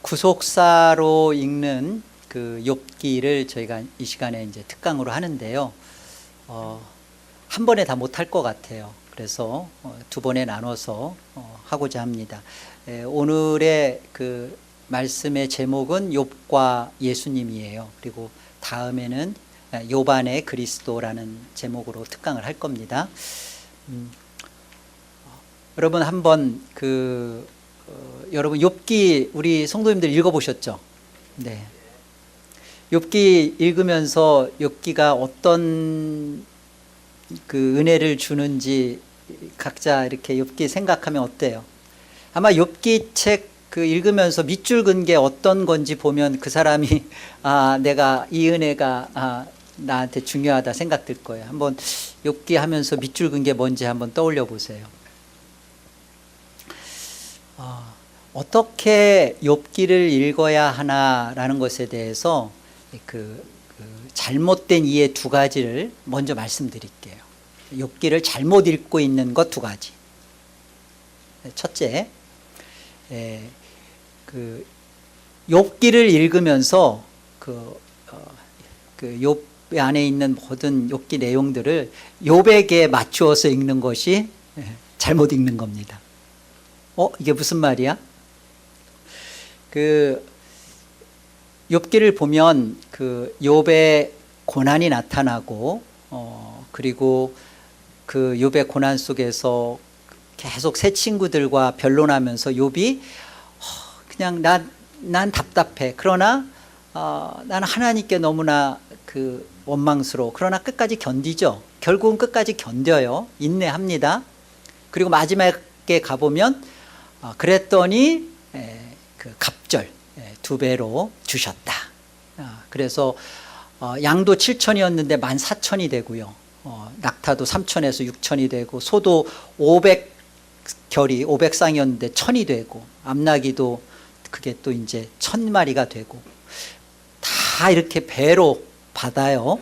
구속사로 읽는 그 욥기를 저희가 이 시간에 이제 특강으로 하는데요. 한 번에 다 못할 것 같아요. 그래서 두 번에 나눠서 하고자 합니다. 오늘의 그 말씀의 제목은 욥과 예수님이에요. 그리고 다음에는 욥 안에 그리스도라는 제목으로 특강을 할 겁니다. 여러분 한번 여러분 욥기 우리 성도님들 읽어보셨죠? 네. 욥기 읽으면서 욥기가 어떤 그 은혜를 주는지 각자 이렇게 욥기 생각하면 어때요? 아마 욥기 책 읽으면서 밑줄 긋은 게 어떤 건지 보면 그 사람이 내가 이 은혜가 나한테 중요하다 생각될 거예요. 한번 욥기 하면서 밑줄 긋은 게 뭔지 한번 떠올려 보세요. 어떻게 욥기를 읽어야 하나라는 것에 대해서 잘못된 이해 두 가지를 먼저 말씀드릴게요. 욥기를 잘못 읽고 있는 것 두 가지. 첫째, 욥기를 읽으면서 욥 안에 있는 모든 욥기 내용들을 욥에게 맞추어서 읽는 것이 잘못 읽는 겁니다. 이게 무슨 말이야? 욥기를 보면 욥의 고난이 나타나고 그리고 그 욥의 고난 속에서 계속 새 친구들과 변론하면서 욥이 그냥 난 답답해. 그러나 나는 하나님께 너무나 원망스러워. 그러나 끝까지 견디죠. 결국은 끝까지 견뎌요. 인내합니다. 그리고 마지막에 가보면 그랬더니 갑절 2배로 주셨다. 그래서 양도 7천이었는데 14,000이 되고요. 낙타도 3,000에서 6,000이 되고 소도 500결이 500쌍이었는데 1,000이 되고 암나기도 그게 또 이제 1,000마리가 되고 다 이렇게 배로 받아요.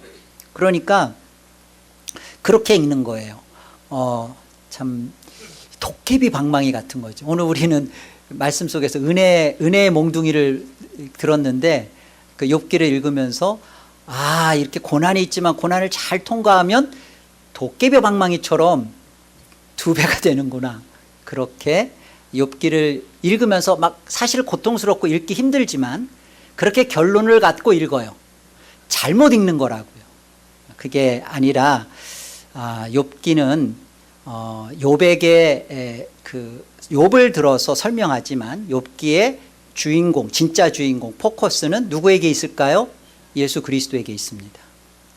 그러니까 그렇게 읽는 거예요. 참 도깨비 방망이 같은 거죠. 오늘 우리는 말씀 속에서 은혜의 몽둥이를 들었는데 욥기를 읽으면서 이렇게 고난이 있지만 고난을 잘 통과하면 도깨비 방망이처럼 2배가 되는구나. 그렇게 욥기를 읽으면서 막 사실 고통스럽고 읽기 힘들지만 그렇게 결론을 갖고 읽어요. 잘못 읽는 거라고요. 그게 아니라 욥기는 욥에게 욥을 들어서 설명하지만 욥기의 주인공, 진짜 주인공, 포커스는 누구에게 있을까요? 예수 그리스도에게 있습니다.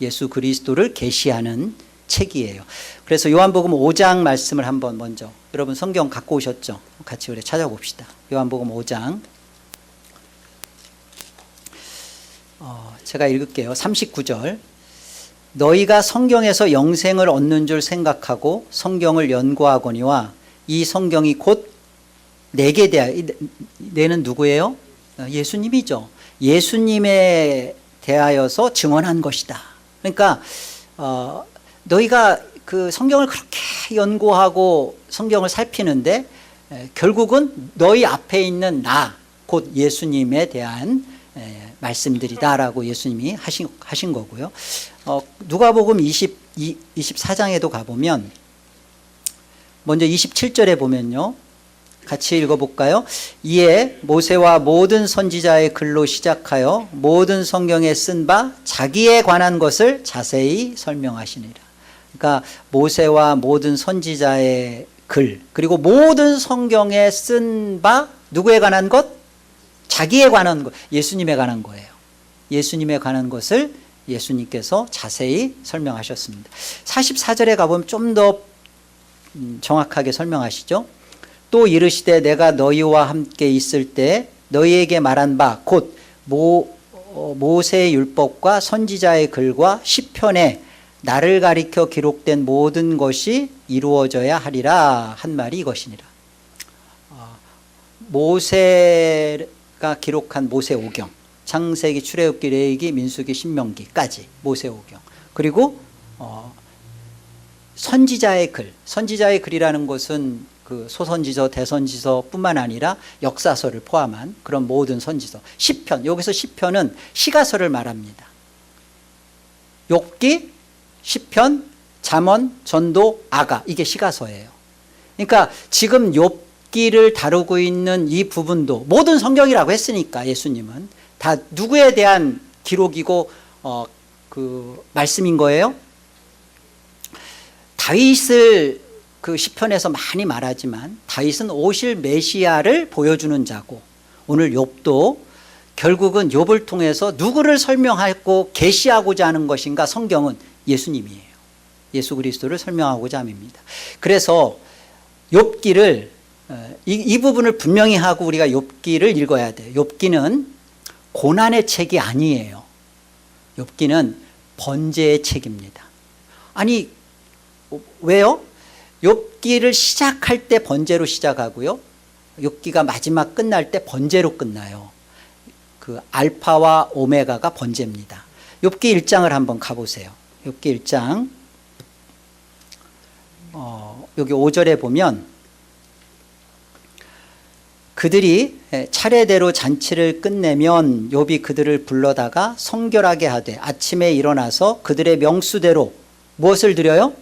예수 그리스도를 계시하는 책이에요. 그래서 요한복음 5장 말씀을 한번 먼저, 여러분 성경 갖고 오셨죠? 같이 우리 찾아봅시다. 요한복음 5장 제가 읽을게요. 39절. 너희가 성경에서 영생을 얻는 줄 생각하고 성경을 연구하거니와 이 성경이 곧 내게 대하여, 내는 누구예요? 예수님이죠. 예수님에 대하여서 증언한 것이다. 그러니까 너희가 성경을 그렇게 연구하고 성경을 살피는데 결국은 너희 앞에 있는 나, 곧 예수님에 대한 말씀들이다라고 예수님이 하신 거고요. 누가복음 24장에도 가보면 먼저 27절에 보면요. 같이 읽어볼까요? 이에 모세와 모든 선지자의 글로 시작하여 모든 성경에 쓴 바 자기에 관한 것을 자세히 설명하시니라. 그러니까 모세와 모든 선지자의 글 그리고 모든 성경에 쓴 바 누구에 관한 것? 자기에 관한 것, 예수님에 관한 거예요. 예수님에 관한 것을 예수님께서 자세히 설명하셨습니다. 44절에 가보면 좀 더 정확하게 설명하시죠. 또 이르시되 내가 너희와 함께 있을 때 너희에게 말한 바 곧 모세의 율법과 선지자의 글과 시편에 나를 가리켜 기록된 모든 것이 이루어져야 하리라 한 말이 이것이니라. 모세가 기록한 모세오경, 창세기, 출애굽기, 레위기, 민수기, 신명기까지 모세오경, 그리고 선지자의 글, 선지자의 글이라는 것은 그 소선지서, 대선지서뿐만 아니라 역사서를 포함한 그런 모든 선지서. 시편, 여기서 시편은 시가서를 말합니다. 욥기, 시편, 잠언, 전도, 아가, 이게 시가서예요. 그러니까 지금 욥기를 다루고 있는 이 부분도 모든 성경이라고 했으니까 예수님은 다 누구에 대한 기록이고 그 말씀인 거예요. 다윗을 그 시편에서 많이 말하지만 다윗은 오실 메시아를 보여주는 자고, 오늘 욥도 결국은 욥을 통해서 누구를 설명하고 계시하고자 하는 것인가? 성경은 예수님이에요. 예수 그리스도를 설명하고자 함입니다. 그래서 욥기를 이 부분을 분명히 하고 우리가 욥기를 읽어야 돼요. 욥기는 고난의 책이 아니에요. 욥기는 번제의 책입니다. 아니 왜요? 욥기를 시작할 때 번제로 시작하고요, 욥기가 마지막 끝날 때 번제로 끝나요. 그 알파와 오메가가 번제입니다. 욥기 1장을 한번 가보세요. 욥기 1장 여기 5절에 보면 그들이 차례대로 잔치를 끝내면 욥이 그들을 불러다가 성결하게 하되 아침에 일어나서 그들의 명수대로 무엇을 드려요?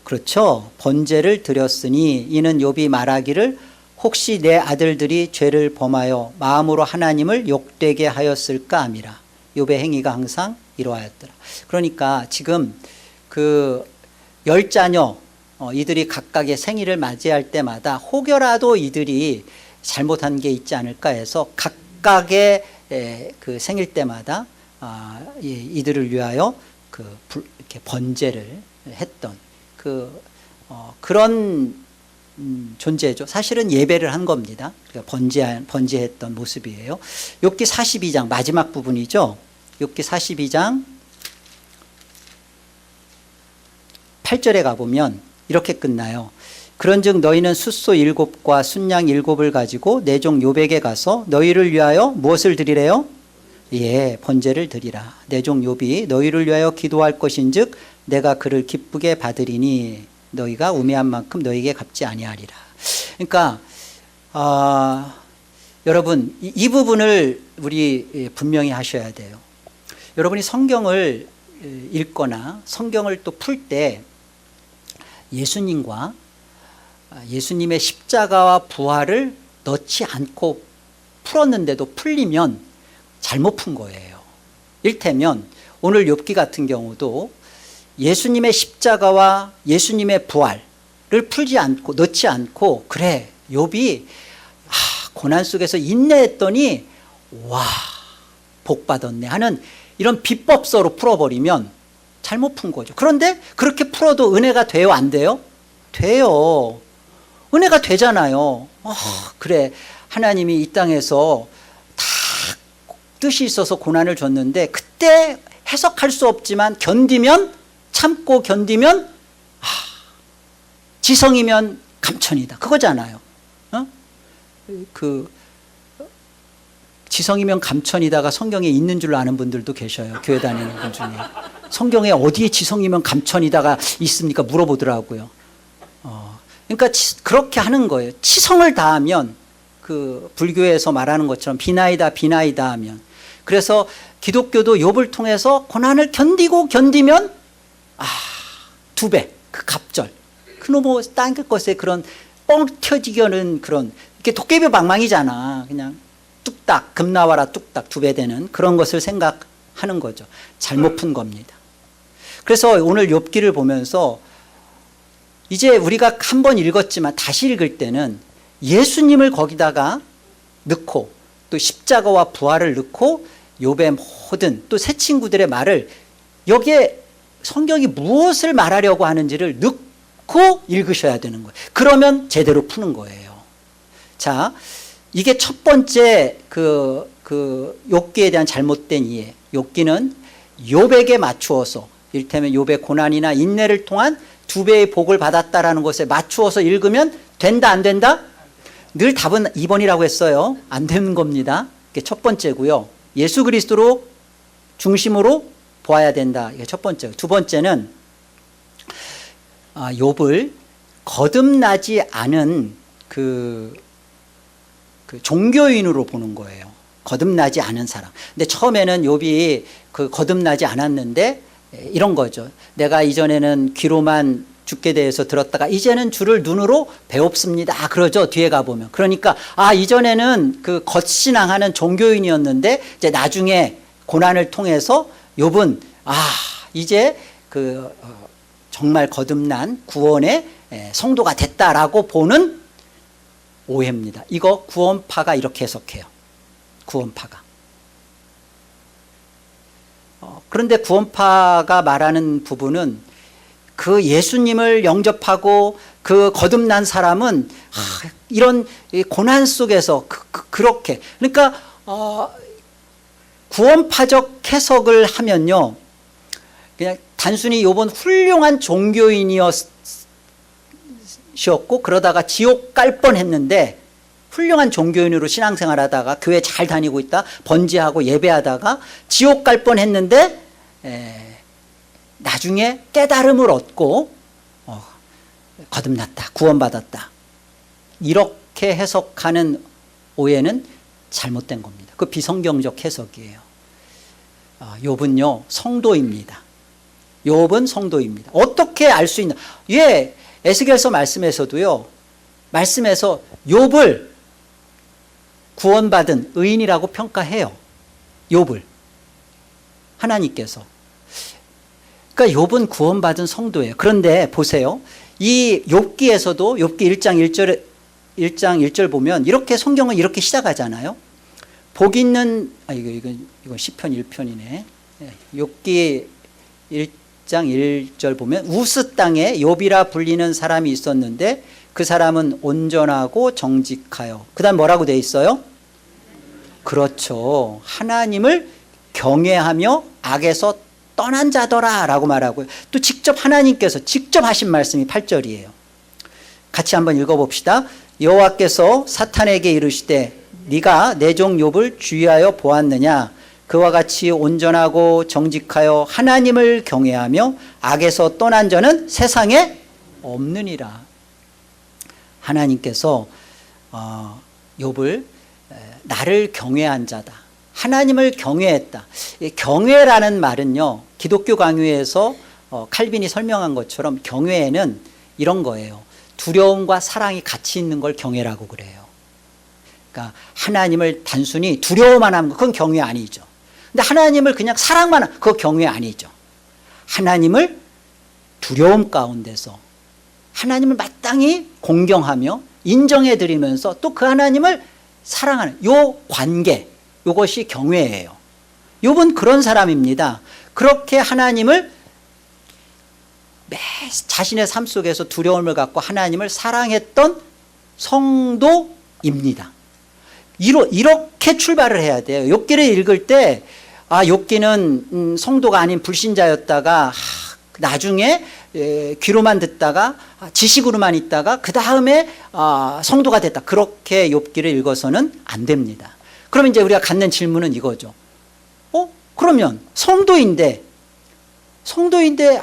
그렇죠. 번제를 드렸으니 이는 욥이 말하기를 혹시 내 아들들이 죄를 범하여 마음으로 하나님을 욕되게 하였을까 함이라. 욥의 행위가 항상 이러하였더라. 그러니까 지금 그 10자녀 이들이 각각의 생일을 맞이할 때마다 혹여라도 이들이 잘못한 게 있지 않을까 해서 각각의 그 생일 때마다 이들을 위하여 이렇게 번제를 했던 그런 존재죠. 사실은 예배를 한 겁니다. 그러니까 번제했던 모습이에요. 욥기 42장 마지막 부분이죠. 욥기 42장 8절에 가보면 이렇게 끝나요. 그런즉 너희는 숫소 7과 순양 7을 가지고 내 종 욥에게 가서 너희를 위하여 무엇을 드리래요? 예, 번제를 드리라. 내 종 욥이 너희를 위하여 기도할 것인즉 내가 그를 기쁘게 받으리니 너희가 우매한 만큼 너희에게 갚지 아니하리라. 그러니까 여러분 이 부분을 우리 분명히 하셔야 돼요. 여러분이 성경을 읽거나 성경을 또 풀 때 예수님과 예수님의 십자가와 부활을 넣지 않고 풀었는데도 풀리면 잘못 푼 거예요. 일테면 오늘 욥기 같은 경우도 예수님의 십자가와 예수님의 부활을 풀지 않고 넣지 않고 그래 욥이 고난 속에서 인내했더니 와 복 받았네 하는 이런 비법서로 풀어버리면 잘못 푼 거죠. 그런데 그렇게 풀어도 은혜가 돼요, 안 돼요? 돼요. 은혜가 되잖아요. 그래 하나님이 이 땅에서 다 뜻이 있어서 고난을 줬는데 그때 해석할 수 없지만 견디면, 참고 견디면 지성이면 감천이다 그거잖아요. 지성이면 감천이다가 성경에 있는 줄 아는 분들도 계셔요. 교회 다니는 분 중에. 성경에 어디에 지성이면 감천이다가 있습니까? 물어보더라고요. 그러니까 그렇게 하는 거예요. 치성을 다하면 그 불교에서 말하는 것처럼 비나이다 비나이다 하면, 그래서 기독교도 욥을 통해서 고난을 견디면 2배 그 갑절 그놈의 딴 것에 그런 뻥 튀어지게 하는 그런, 이렇게 도깨비 방망이잖아. 그냥 뚝딱 금 나와라 뚝딱 2배 되는 그런 것을 생각하는 거죠. 잘못 푼 겁니다. 그래서 오늘 욥기를 보면서 이제 우리가 한 번 읽었지만 다시 읽을 때는 예수님을 거기다가 넣고 또 십자가와 부활을 넣고 욥의 모든 또 새 친구들의 말을 여기에 성경이 무엇을 말하려고 하는지를 넣고 읽으셔야 되는 거예요. 그러면 제대로 푸는 거예요. 자, 이게 첫 번째 그 욥기에 대한 잘못된 이해. 욥기는 욥에게 맞추어서, 이를테면 욥의 고난이나 인내를 통한 2배의 복을 받았다라는 것에 맞추어서 읽으면 된다 안 된다? 늘 답은 2번이라고 했어요. 안 되는 겁니다. 이게 첫 번째고요. 예수 그리스도로 중심으로 보아야 된다. 이게 첫 번째. 두 번째는 욥을 거듭나지 않은 그 종교인으로 보는 거예요. 거듭나지 않은 사람. 근데 처음에는 욥이 그 거듭나지 않았는데 이런 거죠. 내가 이전에는 귀로만 주께 대해서 들었다가 이제는 주를 눈으로 배웁습니다. 그러죠. 뒤에 가보면. 그러니까 이전에는 그 겉신앙하는 종교인이었는데 이제 나중에 고난을 통해서 욥은 이제 그 정말 거듭난 구원의 성도가 됐다라고 보는 오해입니다. 이거 구원파가 이렇게 해석해요. 구원파가. 그런데 구원파가 말하는 부분은 그 예수님을 영접하고 그 거듭난 사람은 이런 고난 속에서 그렇게 그러니까 구원파적 해석을 하면요, 그냥 단순히 욥은 훌륭한 종교인이었고 그러다가 지옥 갈 뻔했는데 훌륭한 종교인으로 신앙생활하다가 교회 잘 다니고 있다 번제하고 예배하다가 지옥 갈 뻔했는데 나중에 깨달음을 얻고 거듭났다, 구원받았다, 이렇게 해석하는 오해는 잘못된 겁니다. 그 비성경적 해석이에요. 욥은요 성도입니다. 욥은 성도입니다. 어떻게 알 수 있나? 에스겔서 말씀에서도요, 말씀에서 욥을 구원받은 의인이라고 평가해요. 욥을 하나님께서. 그러니까 욥은 구원받은 성도예요. 그런데 보세요, 이 욥기에서도 욥기 1장 1절 보면 이렇게 성경은 이렇게 시작하잖아요. 복 있는 이거 시편 1편이네. 욥기 1장 1절 보면 우스 땅에 욥이라 불리는 사람이 있었는데 그 사람은 온전하고 정직하여. 그다음 뭐라고 돼 있어요? 그렇죠. 하나님을 경외하며 악에서 떠난 자더라 라고 말하고요. 또 직접 하나님께서 직접 하신 말씀이 8절이에요. 같이 한번 읽어봅시다. 여호와께서 사탄에게 이르시되 네가 내 종 욥을 주의하여 보았느냐? 그와 같이 온전하고 정직하여 하나님을 경외하며 악에서 떠난 자는 세상에 없느니라. 하나님께서 욥을 나를 경외한 자다, 하나님을 경외했다. 경외라는 말은요, 기독교 강요에서 칼빈이 설명한 것처럼 경외에는 이런 거예요. 두려움과 사랑이 같이 있는 걸 경외라고 그래요. 그러니까 하나님을 단순히 두려워만 하면 그건 경외 아니죠. 근데 하나님을 그냥 사랑만 하면 그거 경외 아니죠. 하나님을 두려움 가운데서 하나님을 마땅히 공경하며 인정해 드리면서 또 그 하나님을 사랑하는 요 관계, 요것이 경외예요. 욥은 그런 사람입니다. 그렇게 하나님을 자신의 삶 속에서 두려움을 갖고 하나님을 사랑했던 성도입니다. 이렇게 출발을 해야 돼요. 욥기를 읽을 때 욥기는 성도가 아닌 불신자였다가 나중에 귀로만 듣다가 지식으로만 있다가 그 다음에 성도가 됐다, 그렇게 욥기를 읽어서는 안 됩니다. 그러면 이제 우리가 갖는 질문은 이거죠. 그러면 성도인데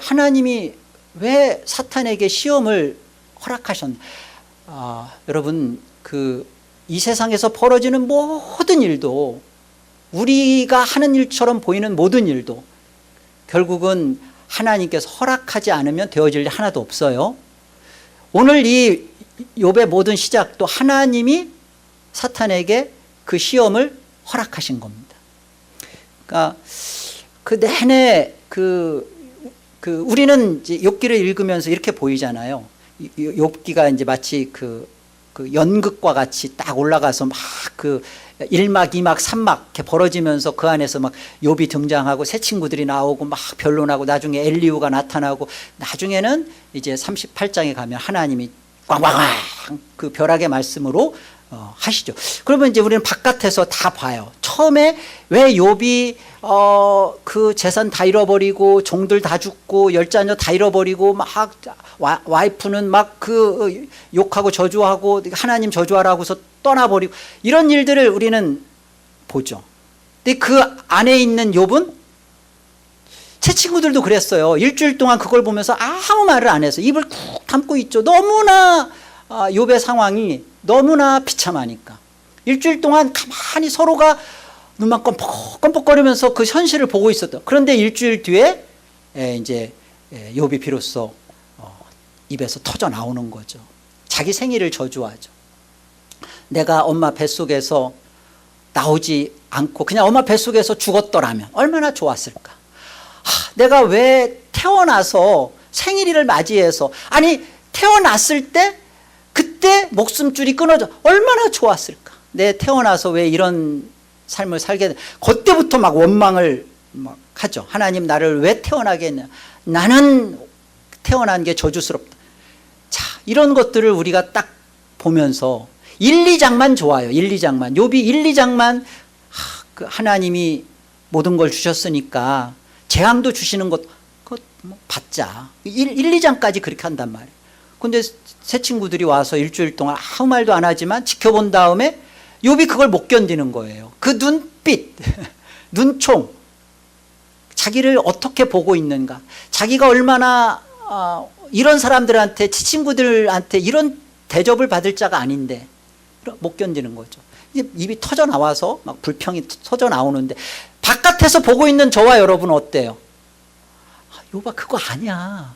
하나님이 왜 사탄에게 시험을 허락하셨나? 여러분, 이 세상에서 벌어지는 모든 일도, 우리가 하는 일처럼 보이는 모든 일도 결국은 하나님께서 허락하지 않으면 되어질 일 하나도 없어요. 오늘 이 욥의 모든 시작도 하나님이 사탄에게 그 시험을 허락하신 겁니다. 그러니까 그 내내 우리는 이제 욥기를 읽으면서 이렇게 보이잖아요. 욥기가 이제 마치 그 연극과 같이 딱 올라가서 막 1막, 2막, 3막 이렇게 벌어지면서 그 안에서 막 욥이 등장하고 새 친구들이 나오고 막 변론하고 나중에 엘리후가 나타나고 나중에는 이제 38장에 가면 하나님이 꽝꽝꽝 그 벼락의 말씀으로 하시죠. 그러면 이제 우리는 바깥에서 다 봐요. 처음에 왜 욥이 그 재산 다 잃어버리고 종들 다 죽고 열자녀 다 잃어버리고 막 와이프는 막 욕하고 저주하고 하나님 저주하라고서 떠나버리고 이런 일들을 우리는 보죠. 근데 그 안에 있는 욥은 제 친구들도 그랬어요. 일주일 동안 그걸 보면서 아무 말을 안 해서 입을 쿡 담고 있죠. 너무나 욥의 상황이 너무나 비참하니까. 일주일 동안 가만히 서로가 눈만 껌뻑껌뻑거리면서 그 현실을 보고 있었다. 그런데 일주일 뒤에 이제 욥이 비로소 입에서 터져 나오는 거죠. 자기 생일을 저주하죠. 내가 엄마 뱃속에서 나오지 않고 그냥 엄마 뱃속에서 죽었더라면 얼마나 좋았을까. 내가 왜 태어나서 생일을 맞이해서, 아니 태어났을 때 그때 목숨줄이 끊어져 얼마나 좋았을까. 내 태어나서 왜 이런 삶을 살게 돼. 그때부터 막 원망을 막 하죠. 하나님 나를 왜 태어나게 했냐. 나는 태어난 게 저주스럽다. 자, 이런 것들을 우리가 딱 보면서 1, 2장만 좋아요. 1, 2장만. 욥이 1, 2장만 하나님이 모든 걸 주셨으니까 재앙도 주시는 것 뭐 받자. 1, 2장까지 그렇게 한단 말이에요. 근데 새 친구들이 와서 일주일 동안 아무 말도 안 하지만 지켜본 다음에 욥이 그걸 못 견디는 거예요. 그 눈빛, 눈총, 자기를 어떻게 보고 있는가, 자기가 얼마나 이런 사람들한테, 친구들한테 이런 대접을 받을 자가 아닌데 못 견디는 거죠. 입이 터져 나와서 막 불평이 터져 나오는데 바깥에서 보고 있는 저와 여러분은 어때요? 욥아 그거 아니야.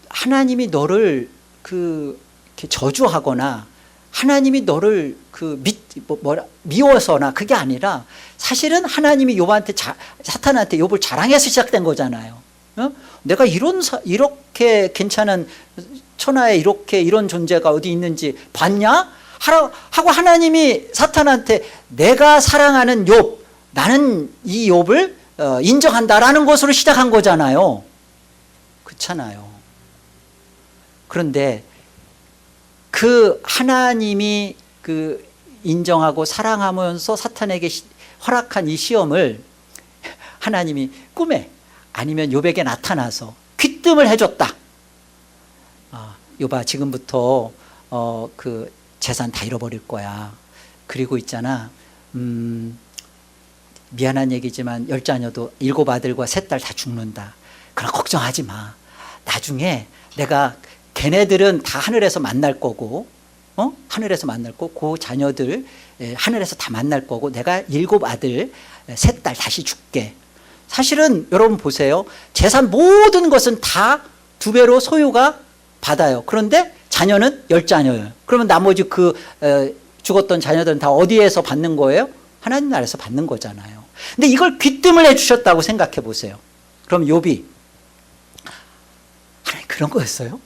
하나님이 너를 이렇게 저주하거나 하나님이 너를 미워서나 그게 아니라 사실은 하나님이 욥한테 사탄한테 욥을 자랑해서 시작된 거잖아요. 내가 이렇게 괜찮은 천하에 이런 존재가 어디 있는지 봤냐? 하고 하나님이 사탄한테 내가 사랑하는 욥, 나는 이 욥을 인정한다라는 것으로 시작한 거잖아요. 그렇잖아요. 그런데 그 하나님이 인정하고 사랑하면서 사탄에게 허락한 이 시험을 하나님이 꿈에 아니면 욥에게 나타나서 귀뜸을 해줬다. 욥아 지금부터 그 재산 다 잃어버릴 거야. 그리고 있잖아, 미안한 얘기지만 10자녀도 7아들과 3딸 다 죽는다. 그럼 걱정하지 마. 나중에 내가 걔네들은 다 하늘에서 만날 거고, 하늘에서 만날 거고, 그 자녀들 하늘에서 다 만날 거고, 내가 7아들 3딸 다시 줄게. 사실은 여러분 보세요. 재산 모든 것은 다 2배로 소유가 받아요. 그런데 자녀는 10자녀예요. 그러면 나머지 죽었던 자녀들은 다 어디에서 받는 거예요? 하나님 나라에서 받는 거잖아요. 근데 이걸 귀뜸을 해주셨다고 생각해 보세요. 그럼 욥이 하나님 그런 거였어요?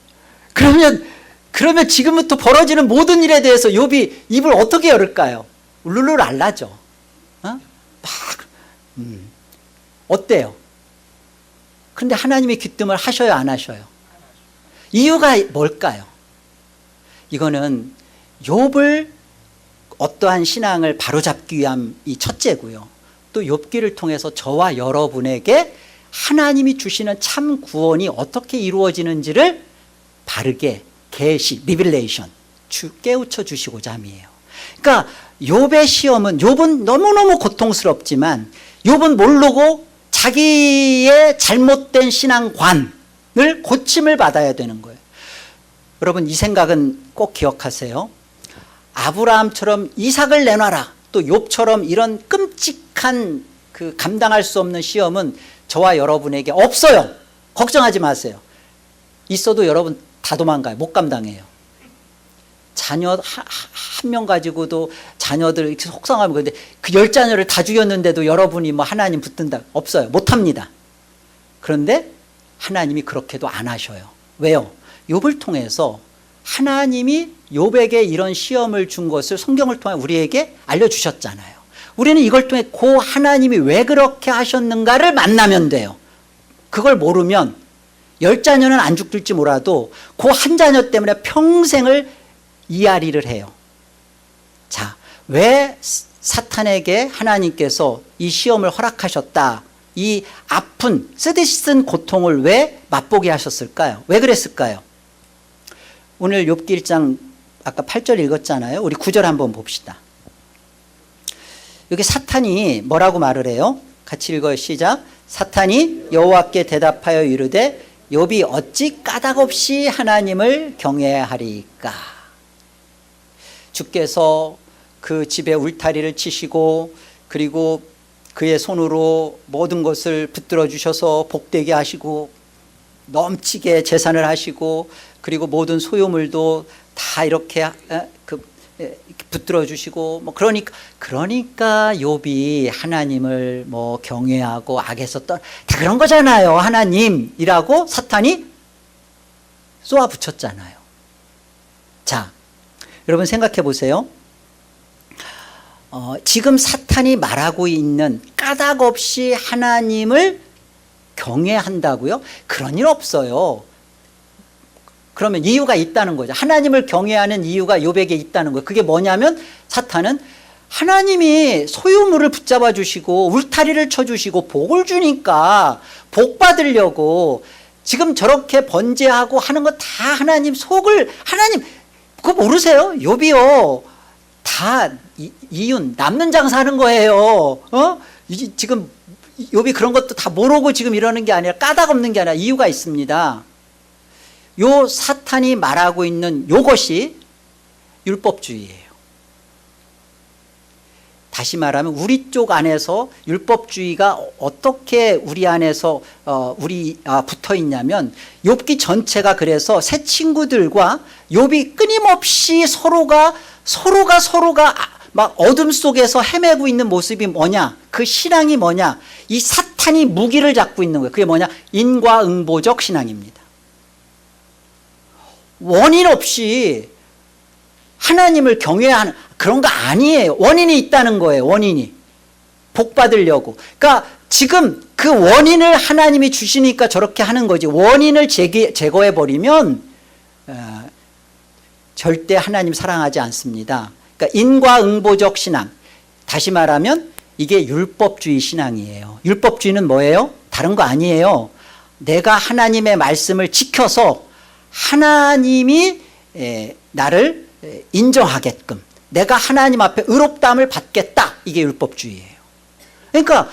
그러면 지금부터 벌어지는 모든 일에 대해서 욥이 입을 어떻게 열을까요? 울룰룰 알라죠. 어때요? 그런데 하나님이 귀뜸을 하셔요, 안 하셔요? 이유가 뭘까요? 이거는 욥을 어떠한 신앙을 바로잡기 위한 이 첫째고요. 또 욥기를 통해서 저와 여러분에게 하나님이 주시는 참 구원이 어떻게 이루어지는지를 바르게 계시, 리빌레이션 깨우쳐 주시고자 함이에요. 그러니까 욥의 시험은, 욥은 너무너무 고통스럽지만 욥은 모르고 자기의 잘못된 신앙관을 고침을 받아야 되는 거예요. 여러분 이 생각은 꼭 기억하세요. 아브라함처럼 이삭을 내놔라, 또 욥처럼 이런 끔찍한 감당할 수 없는 시험은 저와 여러분에게 없어요. 걱정하지 마세요. 있어도 여러분 다 도망가요. 못 감당해요. 자녀 한 명 가지고도 자녀들 이렇게 속상하면, 근데 그 10자녀를 다 죽였는데도 여러분이 뭐 하나님 붙든다? 없어요. 못합니다. 그런데 하나님이 그렇게도 안 하셔요. 왜요? 욥을 통해서 하나님이 욥에게 이런 시험을 준 것을 성경을 통해 우리에게 알려주셨잖아요. 우리는 이걸 통해 그 하나님이 왜 그렇게 하셨는가를 만나면 돼요. 그걸 모르면 10자녀는 안 죽을지 몰라도 그 한 자녀 때문에 평생을 이야리를 해요. 자, 왜 사탄에게 하나님께서 이 시험을 허락하셨다, 이 아픈 쓰디쓴 고통을 왜 맛보게 하셨을까요? 왜 그랬을까요? 오늘 욥기 1장 아까 8절 읽었잖아요. 우리 9절 한번 봅시다. 여기 사탄이 뭐라고 말을 해요? 같이 읽어요. 시작. 사탄이 여호와께 대답하여 이르되 욥이 어찌 까닭없이 하나님을 경외하리까. 주께서 그 집에 울타리를 치시고 그리고 그의 손으로 모든 것을 붙들어 주셔서 복되게 하시고 넘치게 재산을 하시고 그리고 모든 소유물도 다 이렇게 붙들어 주시고 뭐 그러니까 욥이 하나님을 뭐 경외하고 악에서 다 그런 거잖아요. 하나님이라고 사탄이 쏘아 붙였잖아요. 자, 여러분 생각해 보세요. 지금 사탄이 말하고 있는 까닭 없이 하나님을 경외한다고요? 그런 일 없어요. 그러면 이유가 있다는 거죠. 하나님을 경외하는 이유가 욥에게 있다는 거예요. 그게 뭐냐면 사탄은 하나님이 소유물을 붙잡아 주시고 울타리를 쳐주시고 복을 주니까 복 받으려고 지금 저렇게 번제하고 하는 거 다 하나님 그거 모르세요? 욥이요 다 이윤 남는 장사하는 거예요. 지금 욥이 그런 것도 다 모르고 지금 이러는 게 아니라 까닭 없는 게 아니라 이유가 있습니다. 요 사탄이 말하고 있는 요것이 율법주의예요. 다시 말하면 우리 쪽 안에서 율법주의가 어떻게 우리 안에서 붙어 있냐면 욥기 전체가 그래서 새 친구들과 욥이 끊임없이 서로가 막 어둠 속에서 헤매고 있는 모습이 뭐냐, 그 신앙이 뭐냐, 이 사탄이 무기를 잡고 있는 거예요. 그게 뭐냐, 인과응보적 신앙입니다. 원인 없이 하나님을 경외하는 그런 거 아니에요. 원인이 있다는 거예요. 원인이 복 받으려고. 그러니까 지금 그 원인을 하나님이 주시니까 저렇게 하는 거지. 원인을 제거해 버리면 절대 하나님 사랑하지 않습니다. 그러니까 인과응보적 신앙. 다시 말하면 이게 율법주의 신앙이에요. 율법주의는 뭐예요? 다른 거 아니에요. 내가 하나님의 말씀을 지켜서 하나님이 나를 인정하게끔 내가 하나님 앞에 의롭다함을 받겠다. 이게 율법주의예요. 그러니까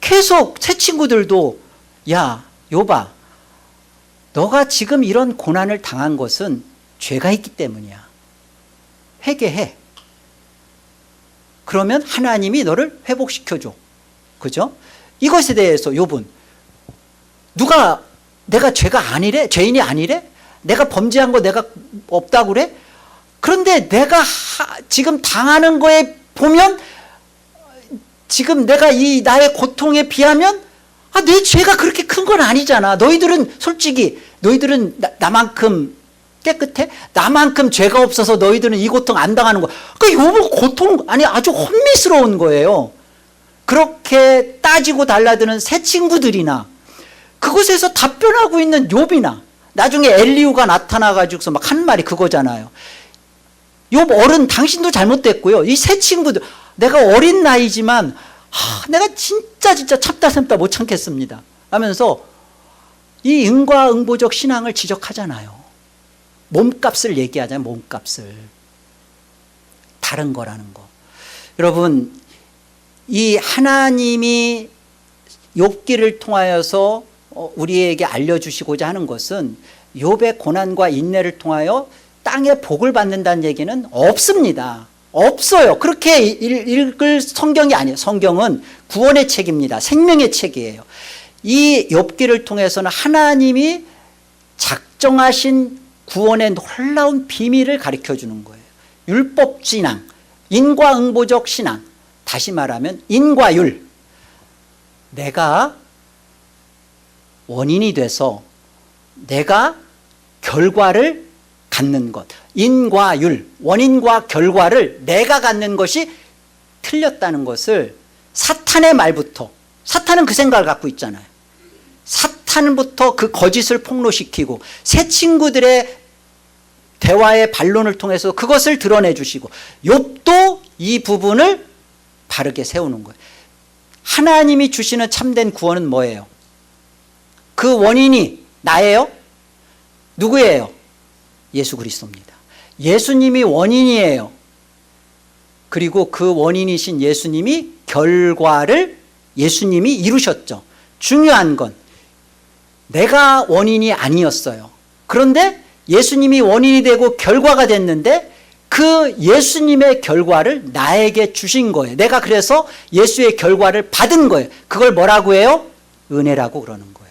계속 새 친구들도 야 욥아 너가 지금 이런 고난을 당한 것은 죄가 있기 때문이야. 회개해. 그러면 하나님이 너를 회복시켜줘. 그죠? 이것에 대해서 욥은 내가 죄가 아니래? 죄인이 아니래? 내가 범죄한 거 내가 없다고 그래? 그런데 내가 지금 당하는 거에 보면 지금 내가 이 나의 고통에 비하면 내 죄가 그렇게 큰 건 아니잖아. 너희들은 솔직히 나만큼 깨끗해? 나만큼 죄가 없어서 너희들은 이 고통 안 당하는 거야. 그러니까 욥은 아주 혼미스러운 거예요. 그렇게 따지고 달라드는 새 친구들이나 그곳에서 답변하고 있는 욥이나 나중에 엘리후가 나타나가지고서 막 한 말이 그거잖아요. 욥 어른 당신도 잘못됐고요. 이 새 친구들 내가 어린 나이지만 내가 진짜 참다 못 참겠습니다 하면서 이 인과응보적 신앙을 지적하잖아요. 몸값을 얘기하잖아요. 몸값을. 다른 거라는 거. 여러분 이 하나님이 욥기를 통하여서 우리에게 알려주시고자 하는 것은 욥의 고난과 인내를 통하여 땅에 복을 받는다는 얘기는 없습니다. 없어요. 그렇게 읽을 성경이 아니에요. 성경은 구원의 책입니다. 생명의 책이에요. 이 욥기를 통해서는 하나님이 작정하신 구원의 놀라운 비밀을 가르쳐주는 거예요. 율법 신앙, 인과응보적 신앙, 다시 말하면 인과율. 내가 원인이 돼서 내가 결과를 갖는 것, 인과율, 원인과 결과를 내가 갖는 것이 틀렸다는 것을 사탄의 말부터, 사탄은 그 생각을 갖고 있잖아요. 사탄부터 그 거짓을 폭로시키고 새 친구들의 대화의 반론을 통해서 그것을 드러내 주시고 욥도 이 부분을 바르게 세우는 거예요. 하나님이 주시는 참된 구원은 뭐예요? 그 원인이 나예요? 누구예요? 예수 그리스도입니다. 예수님이 원인이에요. 그리고 그 원인이신 예수님이 결과를 예수님이 이루셨죠. 중요한 건 내가 원인이 아니었어요. 그런데 예수님이 원인이 되고 결과가 됐는데 그 예수님의 결과를 나에게 주신 거예요. 내가 그래서 예수의 결과를 받은 거예요. 그걸 뭐라고 해요? 은혜라고 그러는 거예요.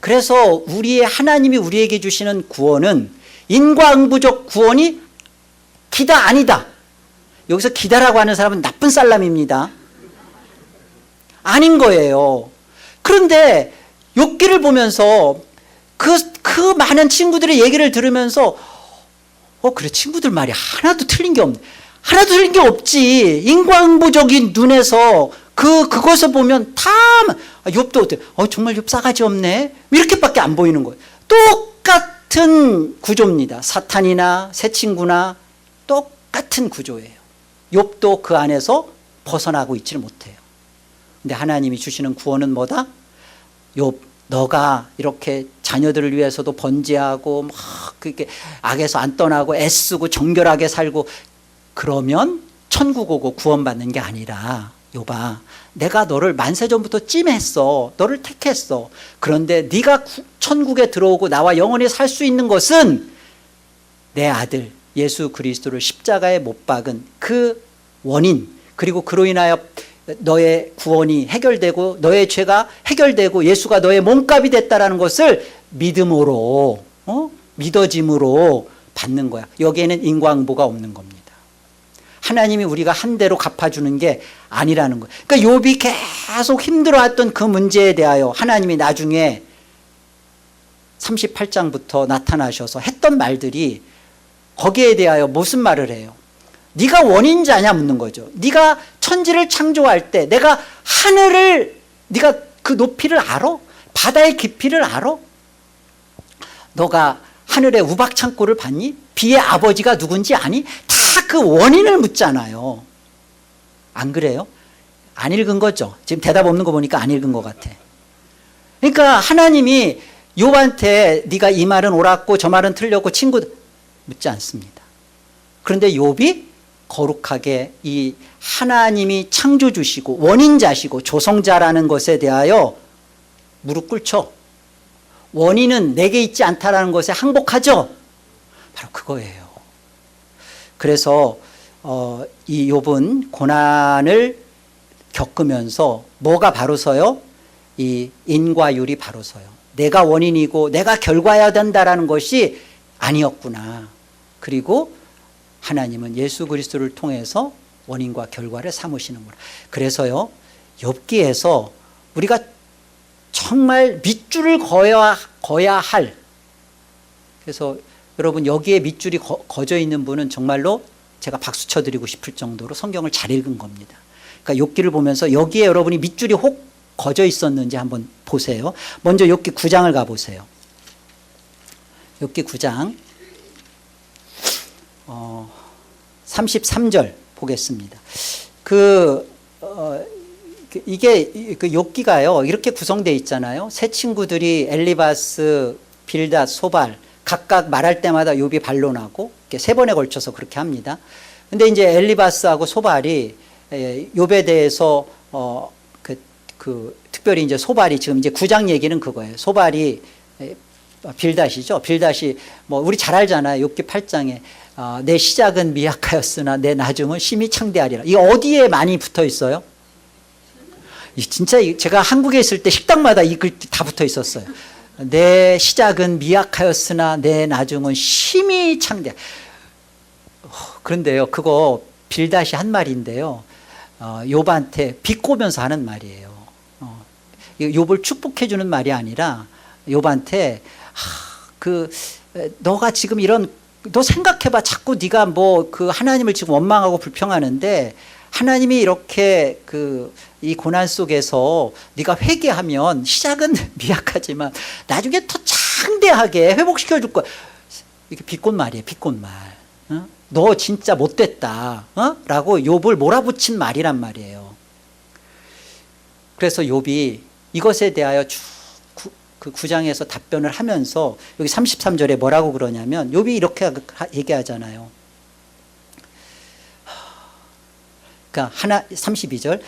그래서 하나님이 우리에게 주시는 구원은 인과응보적 구원이 기다 아니다. 여기서 기다라고 하는 사람은 나쁜 살람입니다. 아닌 거예요. 그런데 욥기를 보면서 그 많은 친구들의 얘기를 들으면서 그래, 친구들 말이 하나도 틀린 게 없네. 하나도 틀린 게 없지. 인과응보적인 눈에서 그것을 보면 다 욥도 어때? 정말 욥 싸가지 없네. 이렇게밖에 안 보이는 거예요. 똑같은 구조입니다. 사탄이나 새 친구나 똑같은 구조예요. 욥도 그 안에서 벗어나고 있지를 못해요. 근데 하나님이 주시는 구원은 뭐다? 욥, 너가 이렇게 자녀들을 위해서도 번제하고 막 그렇게 악에서 안 떠나고 애쓰고 정결하게 살고 그러면 천국 오고 구원받는 게 아니라 욥아, 내가 너를 만세전부터 찜했어. 너를 택했어. 그런데 네가 천국에 들어오고 나와 영원히 살 수 있는 것은 내 아들 예수 그리스도를 십자가에 못 박은 그 원인, 그리고 그로 인하여 너의 구원이 해결되고 너의 죄가 해결되고 예수가 너의 몸값이 됐다라는 것을 믿음으로 믿어짐으로 받는 거야. 여기에는 인과응보가 없는 겁니다. 하나님이 우리가 한 대로 갚아주는 게 아니라는 거예요. 그러니까 욥이 계속 힘들어했던 그 문제에 대하여 하나님이 나중에 38장부터 나타나셔서 했던 말들이 거기에 대하여 무슨 말을 해요? 네가 원인자냐 묻는 거죠. 네가 천지를 창조할 때 내가 하늘을, 네가 그 높이를 알아? 바다의 깊이를 알아? 너가 하늘의 우박창고를 봤니? 비의 아버지가 누군지 아니? 다 그 원인을 묻잖아요. 안 그래요? 안 읽은 거죠. 지금 대답 없는 거 보니까 안 읽은 것 같아. 그러니까 하나님이 욥한테 네가 이 말은 옳았고 저 말은 틀렸고 친구 묻지 않습니다. 그런데 욥이 거룩하게 이 하나님이 창조주시고 원인자시고 조성자라는 것에 대하여 무릎 꿇죠. 원인은 내게 있지 않다라는 것에 항복하죠. 바로 그거예요. 그래서 이 욥은 고난을 겪으면서 뭐가 바로 서요? 이 인과율이 바로 서요. 내가 원인이고 내가 결과해야 된다라는 것이 아니었구나. 그리고 하나님은 예수 그리스도를 통해서 원인과 결과를 삼으시는구나. 그래서요, 욥기에서 우리가 정말 밑줄을 그어야 할, 그래서 여러분 여기에 밑줄이 거져 있는 분은 정말로 제가 박수 쳐드리고 싶을 정도로 성경을 잘 읽은 겁니다. 그러니까 욥기를 보면서 여기에 여러분이 밑줄이 혹 거져 있었는지 한번 보세요. 먼저 욥기 9장을 가보세요. 욥기 9장 33절 보겠습니다. 이게 그 욥기가요 이렇게 구성되어 있잖아요. 세 친구들이 엘리바스, 빌닷, 소발 각각 말할 때마다 욥이 반론하고 세 번에 걸쳐서 그렇게 합니다. 근데 이제 엘리바스하고 소발이 욥에 대해서 특별히 이제 소발이 지금 이제 9장 얘기는 그거예요. 소발이 빌닷이죠. 빌닷이 뭐 우리 잘 알잖아요. 욥기 8장에 내 시작은 미약하였으나 내 나중은 심히 창대하리라. 이게 어디에 많이 붙어 있어요? 진짜 제가 한국에 있을 때 식당마다 이 글 다 붙어 있었어요. 내 시작은 미약하였으나 내 나중은 심히 창대. 그런데요, 그거 빌닷이 한 말인데요, 욥한테 비꼬면서 하는 말이에요. 욥을 축복해 주는 말이 아니라 욥한테 너가 지금 너 생각해봐. 자꾸 네가 뭐 하나님을 지금 원망하고 불평하는데 하나님이 이렇게 이 고난 속에서 네가 회개하면 시작은 미약하지만 나중에 더 창대하게 회복시켜 줄 거야. 이게 비꼰말이에요. 비꼰말. 너 진짜 못됐다. 라고 욥을 몰아붙인 말이란 말이에요. 그래서 욥이 이것에 대하여 그 9장에서 답변을 하면서 여기 33절에 뭐라고 그러냐면 욥이 이렇게 얘기하잖아요. 그러니까 32절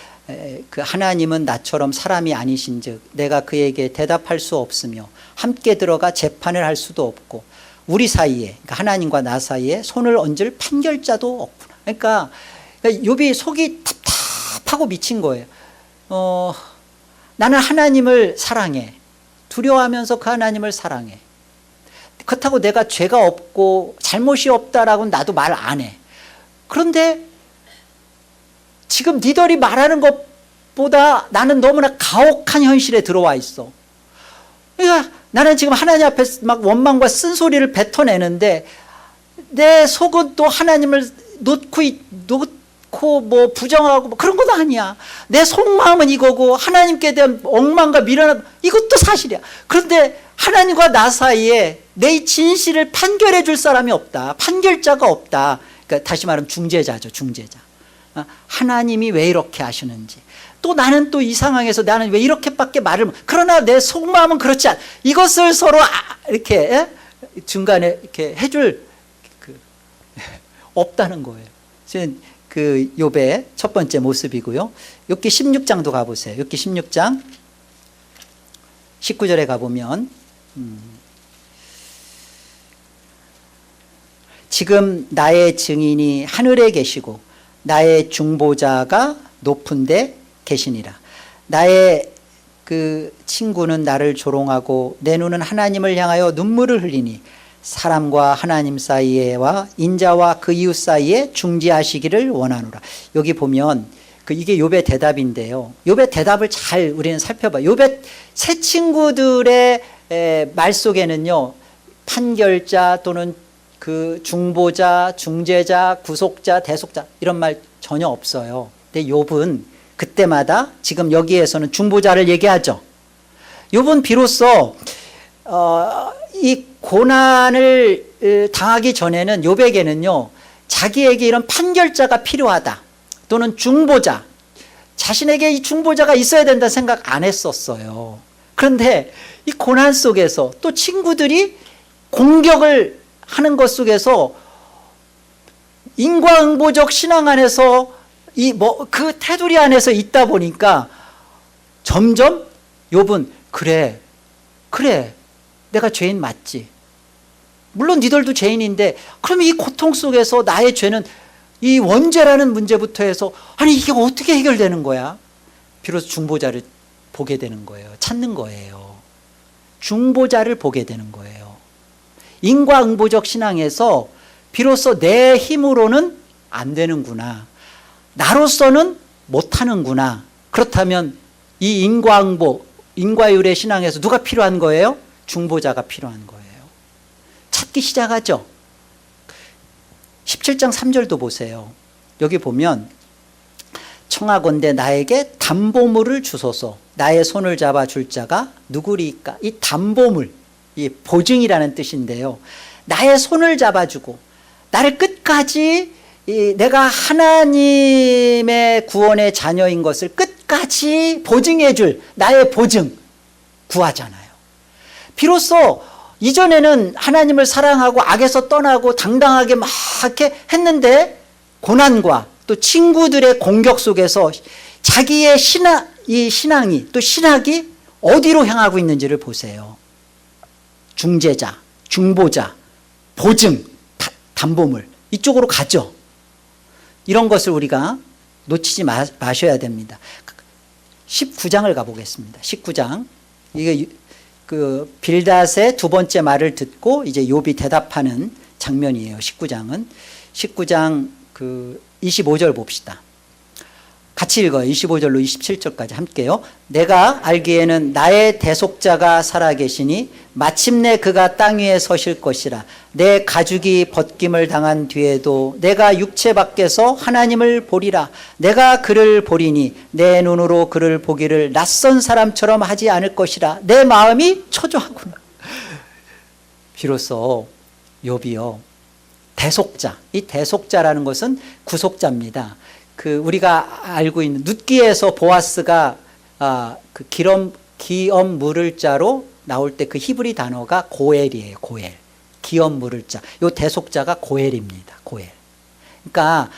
그 하나님은 나처럼 사람이 아니신즉 내가 그에게 대답할 수 없으며 함께 들어가 재판을 할 수도 없고 우리 사이에 그러니까 하나님과 나 사이에 손을 얹을 판결자도 없구나. 그러니까 욥이 속이 답답하고 미친 거예요. 나는 하나님을 사랑해. 두려워하면서 그 하나님을 사랑해. 그렇다고 내가 죄가 없고 잘못이 없다라고 나도 말 안 해. 그런데 지금 니들이 말하는 것보다 나는 너무나 가혹한 현실에 들어와 있어. 그러니까 나는 지금 하나님 앞에 막 원망과 쓴소리를 뱉어내는데 내 속은 또 하나님을 놓고 뭐 부정하고 뭐 그런 건 아니야. 내 속마음은 이거고 하나님께 대한 엉망과 미련함 이것도 사실이야. 그런데 하나님과 나 사이에 내 진실을 판결해 줄 사람이 없다. 판결자가 없다. 그러니까 다시 말하면 중재자죠. 중재자. 하나님이 왜 이렇게 하시는지 또 나는 또 이 상황에서 나는 왜 이렇게밖에 말을 그러나 내 속마음은 그렇지 않아. 이것을 서로 이렇게 중간에 이렇게 해줄 없다는 거예요. 그 욥의 첫 번째 모습이고요. 욥기 16장도 가보세요. 욥기 16장 19절에 가보면 지금 나의 증인이 하늘에 계시고 나의 중보자가 높은 데 계시니라. 나의 그 친구는 나를 조롱하고 내 눈은 하나님을 향하여 눈물을 흘리니 사람과 하나님 사이에와 인자와 그 이웃 사이에 중지하시기를 원하노라. 여기 보면 이게 욥의 대답인데요. 욥의 대답을 잘 우리는 살펴봐요. 욥의 새 친구들의 말 속에는요, 판결자 또는 그 중보자, 중재자, 구속자, 대속자 이런 말 전혀 없어요. 근데 욥은 그때마다 지금 여기에서는 중보자를 얘기하죠. 욥은 비로소 이 고난을 당하기 전에는 욥에게는요, 자기에게 이런 판결자가 필요하다 또는 중보자, 자신에게 이 중보자가 있어야 된다 생각 안 했었어요. 그런데 이 고난 속에서 또 친구들이 공격을 하는 것 속에서 인과응보적 신앙 안에서 그 테두리 안에서 있다 보니까 점점 욥은 그래 내가 죄인 맞지. 물론 니들도 죄인인데 그러면 이 고통 속에서 나의 죄는 이 원죄라는 문제부터 해서 아니 이게 어떻게 해결되는 거야? 비로소 중보자를 보게 되는 거예요. 찾는 거예요. 중보자를 보게 되는 거예요. 인과응보적 신앙에서 비로소 내 힘으로는 안 되는구나. 나로서는 못하는구나. 그렇다면 이 인과율의 신앙에서 누가 필요한 거예요? 중보자가 필요한 거예요. 찾기 시작하죠. 17장 3절도 보세요. 여기 보면 청하건대 나에게 담보물을 주소서. 나의 손을 잡아줄 자가 누구리까? 이 담보물, 이 보증이라는 뜻인데요. 나의 손을 잡아주고 나를 끝까지 내가 하나님의 구원의 자녀인 것을 끝까지 보증해 줄 나의 보증 구하잖아요. 비로소 이전에는 하나님을 사랑하고 악에서 떠나고 당당하게 막 이렇게 했는데 고난과 또 친구들의 공격 속에서 자기의 신앙이 또 신학이 어디로 향하고 있는지를 보세요. 중재자, 중보자, 보증, 담보물 이쪽으로 가죠. 이런 것을 우리가 놓치지 마셔야 됩니다. 19장을 가보겠습니다. 19장 이게 그 빌닷의 두 번째 말을 듣고 이제 욥이 대답하는 장면이에요. 19장 그 25절 봅시다. 같이 읽어요. 25절로 27절까지 함께요. 내가 알기에는 나의 대속자가 살아계시니 마침내 그가 땅 위에 서실 것이라. 내 가죽이 벗김을 당한 뒤에도 내가 육체 밖에서 하나님을 보리라. 내가 그를 보리니 내 눈으로 그를 보기를 낯선 사람처럼 하지 않을 것이라. 내 마음이 초조하구나. 비로소 욥이요, 대속자, 이 대속자라는 것은 구속자입니다. 그 우리가 알고 있는 룻기에서 보아스가 그 기업 물을 자로 나올 때 그 히브리 단어가 고엘이에요. 고엘. 기업 물을 자. 요 대속자가 고엘입니다. 고엘. 그러니까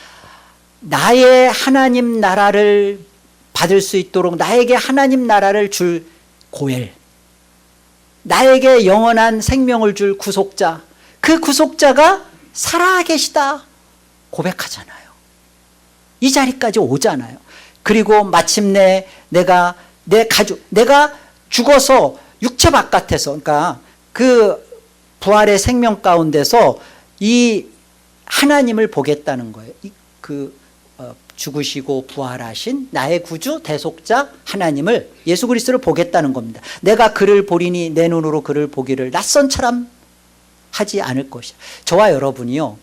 나의 하나님 나라를 받을 수 있도록 나에게 하나님 나라를 줄 고엘, 나에게 영원한 생명을 줄 구속자, 그 구속자가 살아계시다 고백하잖아요. 이 자리까지 오잖아요. 그리고 마침내 내가 내 가족, 내가 죽어서 육체 바깥에서, 그러니까 그 부활의 생명 가운데서 이 하나님을 보겠다는 거예요. 죽으시고 부활하신 나의 구주 대속자 하나님을, 예수 그리스도를 보겠다는 겁니다. 내가 그를 보리니 내 눈으로 그를 보기를 낯선처럼 하지 않을 것이야. 저와 여러분이요,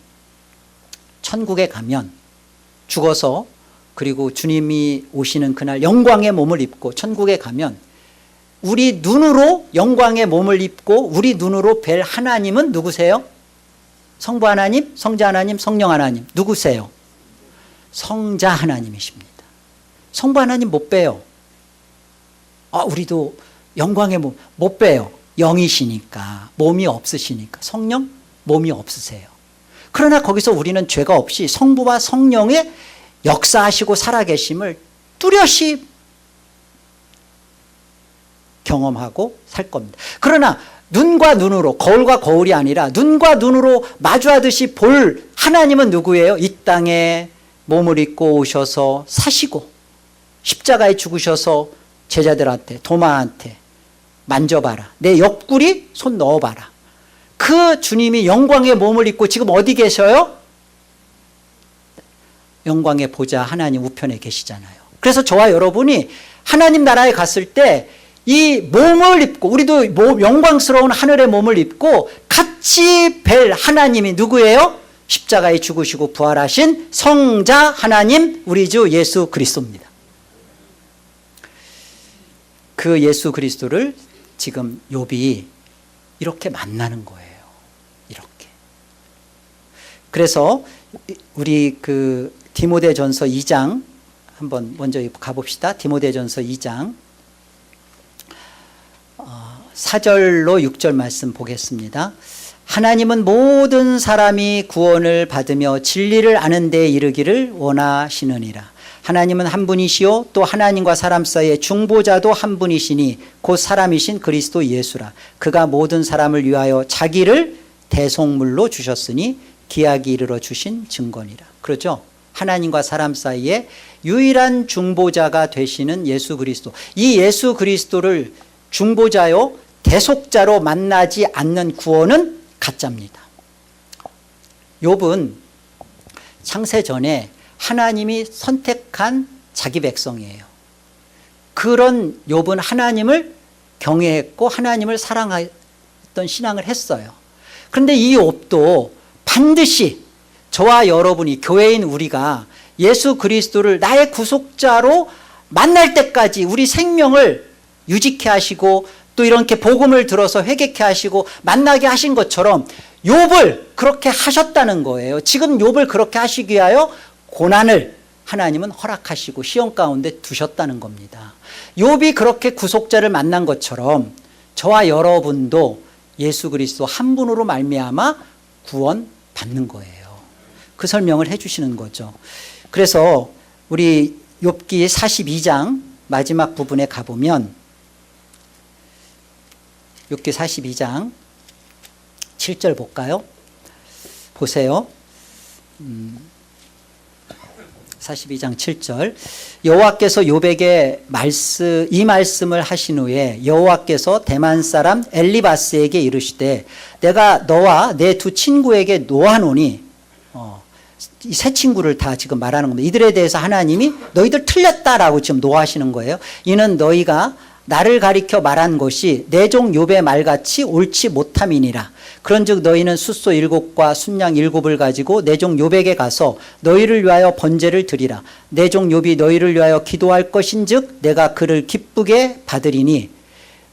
천국에 가면 죽어서, 그리고 주님이 오시는 그날 영광의 몸을 입고 천국에 가면 우리 눈으로 영광의 몸을 입고 우리 눈으로 뵐 하나님은 누구세요? 성부 하나님, 성자 하나님, 성령 하나님. 누구세요? 성자 하나님이십니다. 성부 하나님 못 봬요. 우리도 영광의 몸 못 봬요. 영이시니까, 몸이 없으시니까. 성령 몸이 없으세요. 그러나 거기서 우리는 죄가 없이 성부와 성령의 역사하시고 살아계심을 뚜렷이 경험하고 살 겁니다. 그러나 눈과 눈으로, 거울과 거울이 아니라 눈과 눈으로 마주하듯이 볼 하나님은 누구예요? 이 땅에 몸을 입고 오셔서 사시고 십자가에 죽으셔서 제자들한테, 도마한테 만져봐라, 내 옆구리 손 넣어봐라. 그 주님이 영광의 몸을 입고 지금 어디 계셔요? 영광의 보좌 하나님 우편에 계시잖아요. 그래서 저와 여러분이 하나님 나라에 갔을 때 이 몸을 입고, 우리도 영광스러운 하늘의 몸을 입고 같이 뵐 하나님이 누구예요? 십자가에 죽으시고 부활하신 성자 하나님, 우리 주 예수 그리스도입니다. 그 예수 그리스도를 지금 욥이 이렇게 만나는 거예요. 이렇게. 그래서 우리 그 디모데전서 2장 한번 먼저 가봅시다. 디모데전서 2장 4절로 6절 말씀 보겠습니다. 하나님은 모든 사람이 구원을 받으며 진리를 아는 데에 이르기를 원하시느니라. 하나님은 한 분이시요 또 하나님과 사람 사이의 중보자도 한 분이시니 곧 사람이신 그리스도 예수라. 그가 모든 사람을 위하여 자기를 대속물로 주셨으니 기약이 이르러 주신 증거니라. 그렇죠? 하나님과 사람 사이에 유일한 중보자가 되시는 예수 그리스도, 이 예수 그리스도를 중보자요 대속자로 만나지 않는 구원은 가짜입니다. 욥은 창세 전에 하나님이 선택한 자기 백성이에요. 그런 욥은 하나님을 경외했고 하나님을 사랑했던 신앙을 했어요. 그런데 이 욥도 반드시 저와 여러분이, 교회인 우리가 예수 그리스도를 나의 구속자로 만날 때까지 우리 생명을 유지케 하시고 또 이렇게 복음을 들어서 회개케 하시고 만나게 하신 것처럼 욥을 그렇게 하셨다는 거예요. 지금 욥을 그렇게 하시기 위하여 고난을 하나님은 허락하시고 시험 가운데 두셨다는 겁니다. 욥이 그렇게 구속자를 만난 것처럼 저와 여러분도 예수 그리스도 한 분으로 말미암아 구원 받는 거예요. 그 설명을 해 주시는 거죠. 그래서 우리 욥기 42장 마지막 부분에 가보면 욥기 42장 7절 볼까요? 보세요. 42장 7절. 여호와께서 욥에게 이 말씀을 하신 후에 여호와께서 대만 사람 엘리바스에게 이르시되 내가 너와 내 두 친구에게 노하노니, 이 세 친구를 다 지금 말하는 겁니다. 이들에 대해서 하나님이 너희들 틀렸다라고 지금 노하시는 거예요. 이는 너희가 나를 가리켜 말한 것이 내 종 욥의 말같이 옳지 못함이니라. 그런즉 너희는 숫소 7과 순양 7을 가지고 내 종 욥에게 가서 너희를 위하여 번제를 드리라. 내 종 욥이 너희를 위하여 기도할 것인즉 내가 그를 기쁘게 받으리니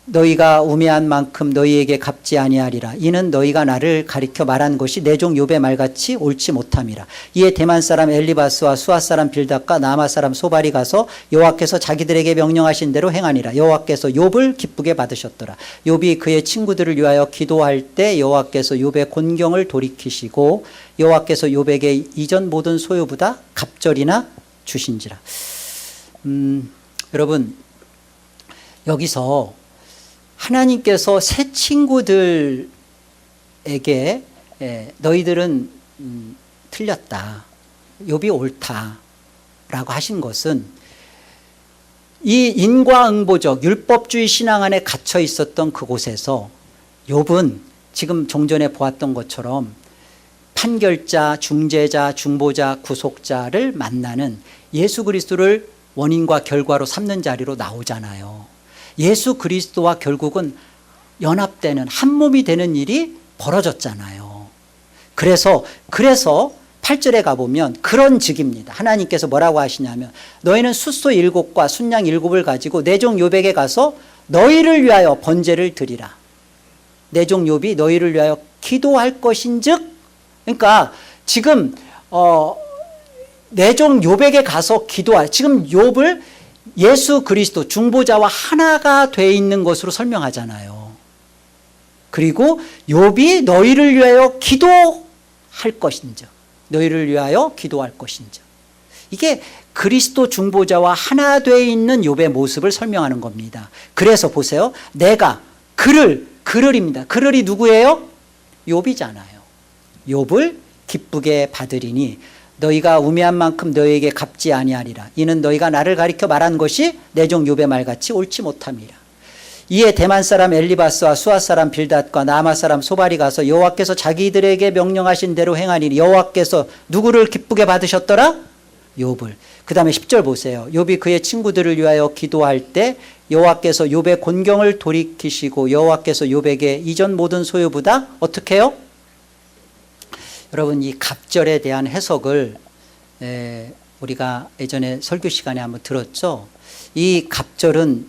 너희가 우매한 만큼 너희에게 갚지 아니하리라. 이는 너희가 나를 가리켜 말한 것이 내 종 욥의 말같이 옳지 못함이라. 이에 대만 사람 엘리바스와 수아 사람 빌닷과 나마 사람 소발이 가서 여호와께서 자기들에게 명령하신 대로 행하니라. 여호와께서 욥을 기쁘게 받으셨더라. 욥이 그의 친구들을 위하여 기도할 때 여호와께서 욥의 곤경을 돌이키시고 여호와께서 욥에게 이전 모든 소유보다 갑절이나 주신지라. 여러분, 여기서 하나님께서 새 친구들에게 너희들은 틀렸다, 욥이 옳다라고 하신 것은 이 인과응보적 율법주의 신앙 안에 갇혀 있었던 그곳에서 욥은 지금 종전에 보았던 것처럼 판결자, 중재자, 중보자, 구속자를 만나는 예수 그리스도를 원인과 결과로 삼는 자리로 나오잖아요. 예수 그리스도와 결국은 연합되는 한 몸이 되는 일이 벌어졌잖아요. 그래서 8절에 가보면 그런 즉입니다. 하나님께서 뭐라고 하시냐면 너희는 숫소 7과 순양 7을 가지고 내 종 욥에게 가서 너희를 위하여 번제를 드리라. 내 종 욥이 너희를 위하여 기도할 것인즉, 그러니까 지금 내 종 욥에게 가서 기도할, 지금 욥을 예수 그리스도 중보자와 하나가 돼 있는 것으로 설명하잖아요. 그리고 욥이 너희를 위하여 기도할 것인즉, 너희를 위하여 기도할 것인즉, 이게 그리스도 중보자와 하나 돼 있는 욥의 모습을 설명하는 겁니다. 그래서 보세요. 내가 그를입니다. 그를이 누구예요? 욥이잖아요. 욥을 기쁘게 받으리니 너희가 우매한 만큼 너희에게 갚지 아니하리라. 이는 너희가 나를 가리켜 말한 것이 내 종 욥의 말같이 옳지 못함이라. 이에 대만 사람 엘리바스와 수아 사람 빌닷과 나마 사람 소발이 가서 여호와께서 자기들에게 명령하신 대로 행하니니 여호와께서 누구를 기쁘게 받으셨더라? 욥을. 그 다음에 10절 보세요. 욥이 그의 친구들을 위하여 기도할 때 여호와께서 욥의 곤경을 돌이키시고 여호와께서 욥에게 이전 모든 소유보다 어떻게 해요? 여러분, 이 갑절에 대한 해석을 우리가 예전에 설교 시간에 한번 들었죠. 이 갑절은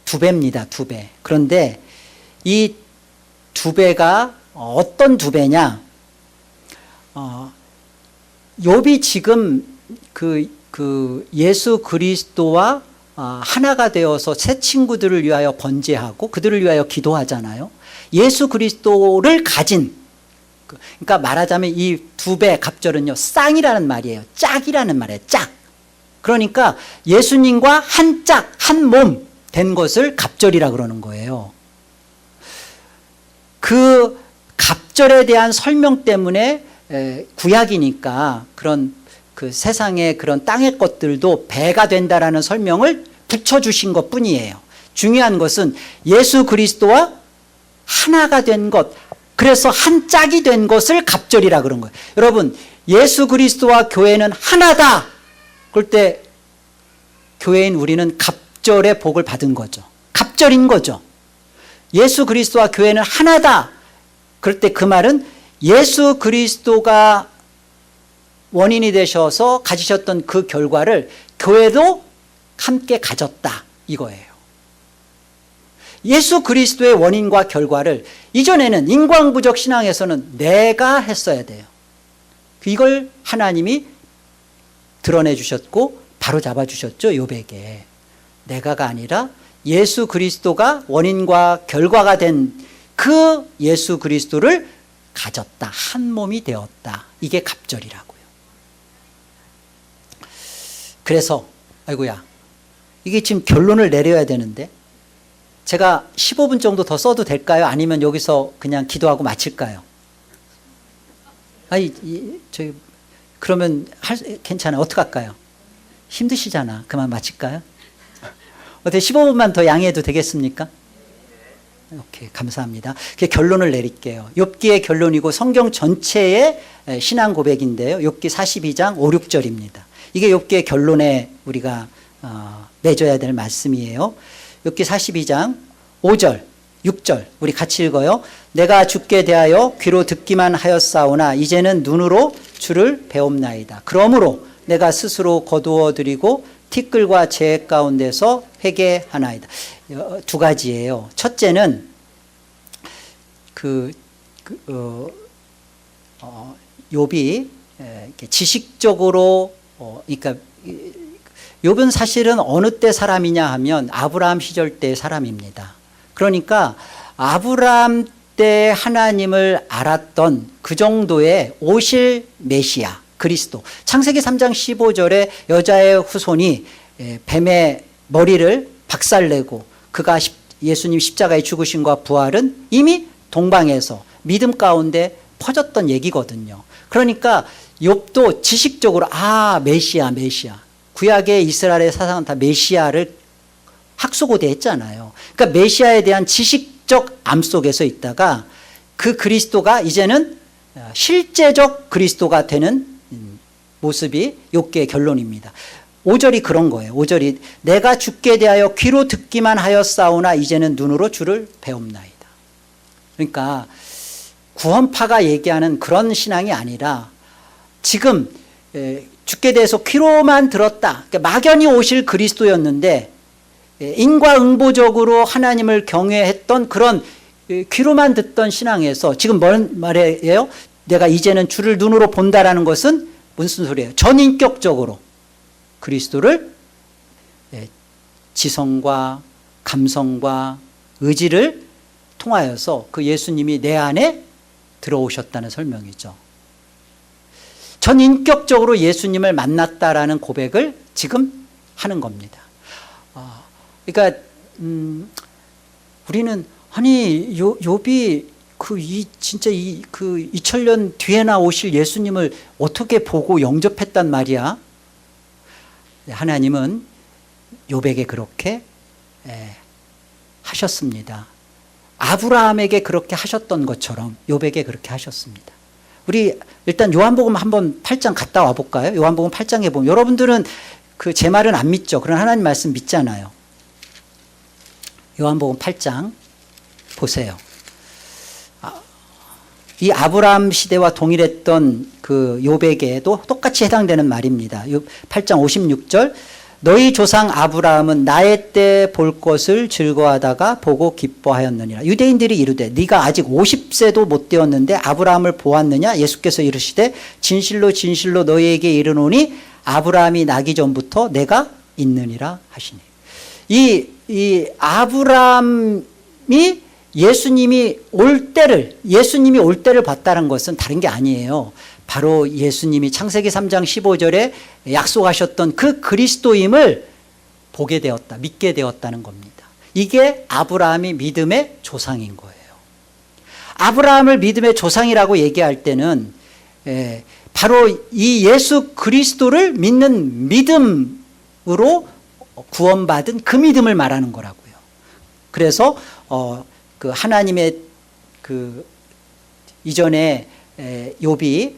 2배입니다. 2배. 그런데 이 2배가 어떤 2배냐? 욥이 지금 그 예수 그리스도와 하나가 되어서 새 친구들을 위하여 번제하고 그들을 위하여 기도하잖아요. 예수 그리스도를 가진, 그러니까 말하자면 이 2배 갑절은요, 쌍이라는 말이에요. 짝이라는 말이에요. 짝. 그러니까 예수님과 한 짝, 한 몸 된 것을 갑절이라 그러는 거예요. 그 갑절에 대한 설명 때문에 구약이니까 그런 그 세상의 그런 땅의 것들도 배가 된다라는 설명을 붙여주신 것 뿐이에요. 중요한 것은 예수 그리스도와 하나가 된 것, 그래서 한 짝이 된 것을 갑절이라 그런 거예요. 여러분, 예수 그리스도와 교회는 하나다. 그럴 때 교회인 우리는 갑절의 복을 받은 거죠. 갑절인 거죠. 예수 그리스도와 교회는 하나다. 그럴 때 그 말은 예수 그리스도가 원인이 되셔서 가지셨던 그 결과를 교회도 함께 가졌다, 이거예요. 예수 그리스도의 원인과 결과를 이전에는 인과응보적 신앙에서는 내가 했어야 돼요. 이걸 하나님이 드러내 주셨고 바로 잡아 주셨죠. 욥에게. 내가가 아니라 예수 그리스도가 원인과 결과가 된 그 예수 그리스도를 가졌다. 한 몸이 되었다. 이게 갑절이라고요. 그래서 아이고야, 이게 지금 결론을 내려야 되는데 제가 15분 정도 더 써도 될까요? 아니면 여기서 그냥 기도하고 마칠까요? 저희 그러면 괜찮아요. 어떡할까요? 힘드시잖아. 그만 마칠까요? 어떻게 15분만 더 양해해도 되겠습니까? 오케이, 감사합니다. 결론을 내릴게요. 욥기의 결론이고 성경 전체의 신앙 고백인데요. 욥기 42장 5, 6절입니다. 이게 욥기의 결론에 우리가 맺어야 될 말씀이에요. 욥기 42장 5절, 6절 우리 같이 읽어요. 내가 주께 대하여 귀로 듣기만 하였사오나 이제는 눈으로 주를 배옵나이다. 그러므로 내가 스스로 거두어 드리고 티끌과 재 가운데서 회개하나이다. 두 가지예요. 첫째는 욥이 지식적으로 그러니까 욥은 사실은 어느 때 사람이냐 하면 아브라함 시절 때 사람입니다. 그러니까 아브라함 때 하나님을 알았던 그 정도의 오실 메시아 그리스도. 창세기 3장 15절에 여자의 후손이 뱀의 머리를 박살내고 그가 예수님 십자가의 죽으심과 부활은 이미 동방에서 믿음 가운데 퍼졌던 얘기거든요. 그러니까 욥도 지식적으로 메시아 구약의 이스라엘의 사상은 다 메시아를 학수고대했잖아요. 그러니까 메시아에 대한 지식적 암 속에서 있다가 그 그리스도가 이제는 실제적 그리스도가 되는 모습이 욥기의 결론입니다. 5절이 그런 거예요. 5절이 내가 주께 대하여 귀로 듣기만 하였사오나 이제는 눈으로 주를 배움나이다. 그러니까 구원파가 얘기하는 그런 신앙이 아니라 지금 주께 대해서 귀로만 들었다. 그러니까 막연히 오실 그리스도였는데 인과응보적으로 하나님을 경외했던 그런 귀로만 듣던 신앙에서 지금 뭔 말이에요? 내가 이제는 주를 눈으로 본다라는 것은 무슨 소리예요? 전인격적으로 그리스도를 지성과 감성과 의지를 통하여서 그 예수님이 내 안에 들어오셨다는 설명이죠. 전인격적으로 예수님을 만났다라는 고백을 지금 하는 겁니다. 그러니까 우리는 아니 욥이 진짜 2000년 뒤에나 오실 예수님을 어떻게 보고 영접했단 말이야? 하나님은 욥에게 그렇게 하셨습니다. 아브라함에게 그렇게 하셨던 것처럼 욥에게 그렇게 하셨습니다. 우리 일단 요한복음 한번 8장 갔다 와 볼까요? 요한복음 8장에 보면 여러분들은 제 말은 안 믿죠. 그러나 하나님 말씀 믿잖아요. 요한복음 8장 보세요. 이 아브라함 시대와 동일했던 그 욥에게도 똑같이 해당되는 말입니다. 8장 56절 너희 조상 아브라함은 나의 때 볼 것을 즐거워하다가 보고 기뻐하였느니라. 유대인들이 이르되 네가 아직 50세도 못 되었는데 아브라함을 보았느냐? 예수께서 이르시되 진실로 진실로 너희에게 이르노니 아브라함이 나기 전부터 내가 있느니라 하시니. 이 아브라함이 예수님이 올 때를 봤다는 것은 다른 게 아니에요. 바로 예수님이 창세기 3장 15절에 약속하셨던 그 그리스도임을 보게 되었다, 믿게 되었다는 겁니다. 이게 아브라함이 믿음의 조상인 거예요. 아브라함을 믿음의 조상이라고 얘기할 때는 바로 이 예수 그리스도를 믿는 믿음으로 구원받은 그 믿음을 말하는 거라고요. 그래서 그 하나님의 이전에 욥이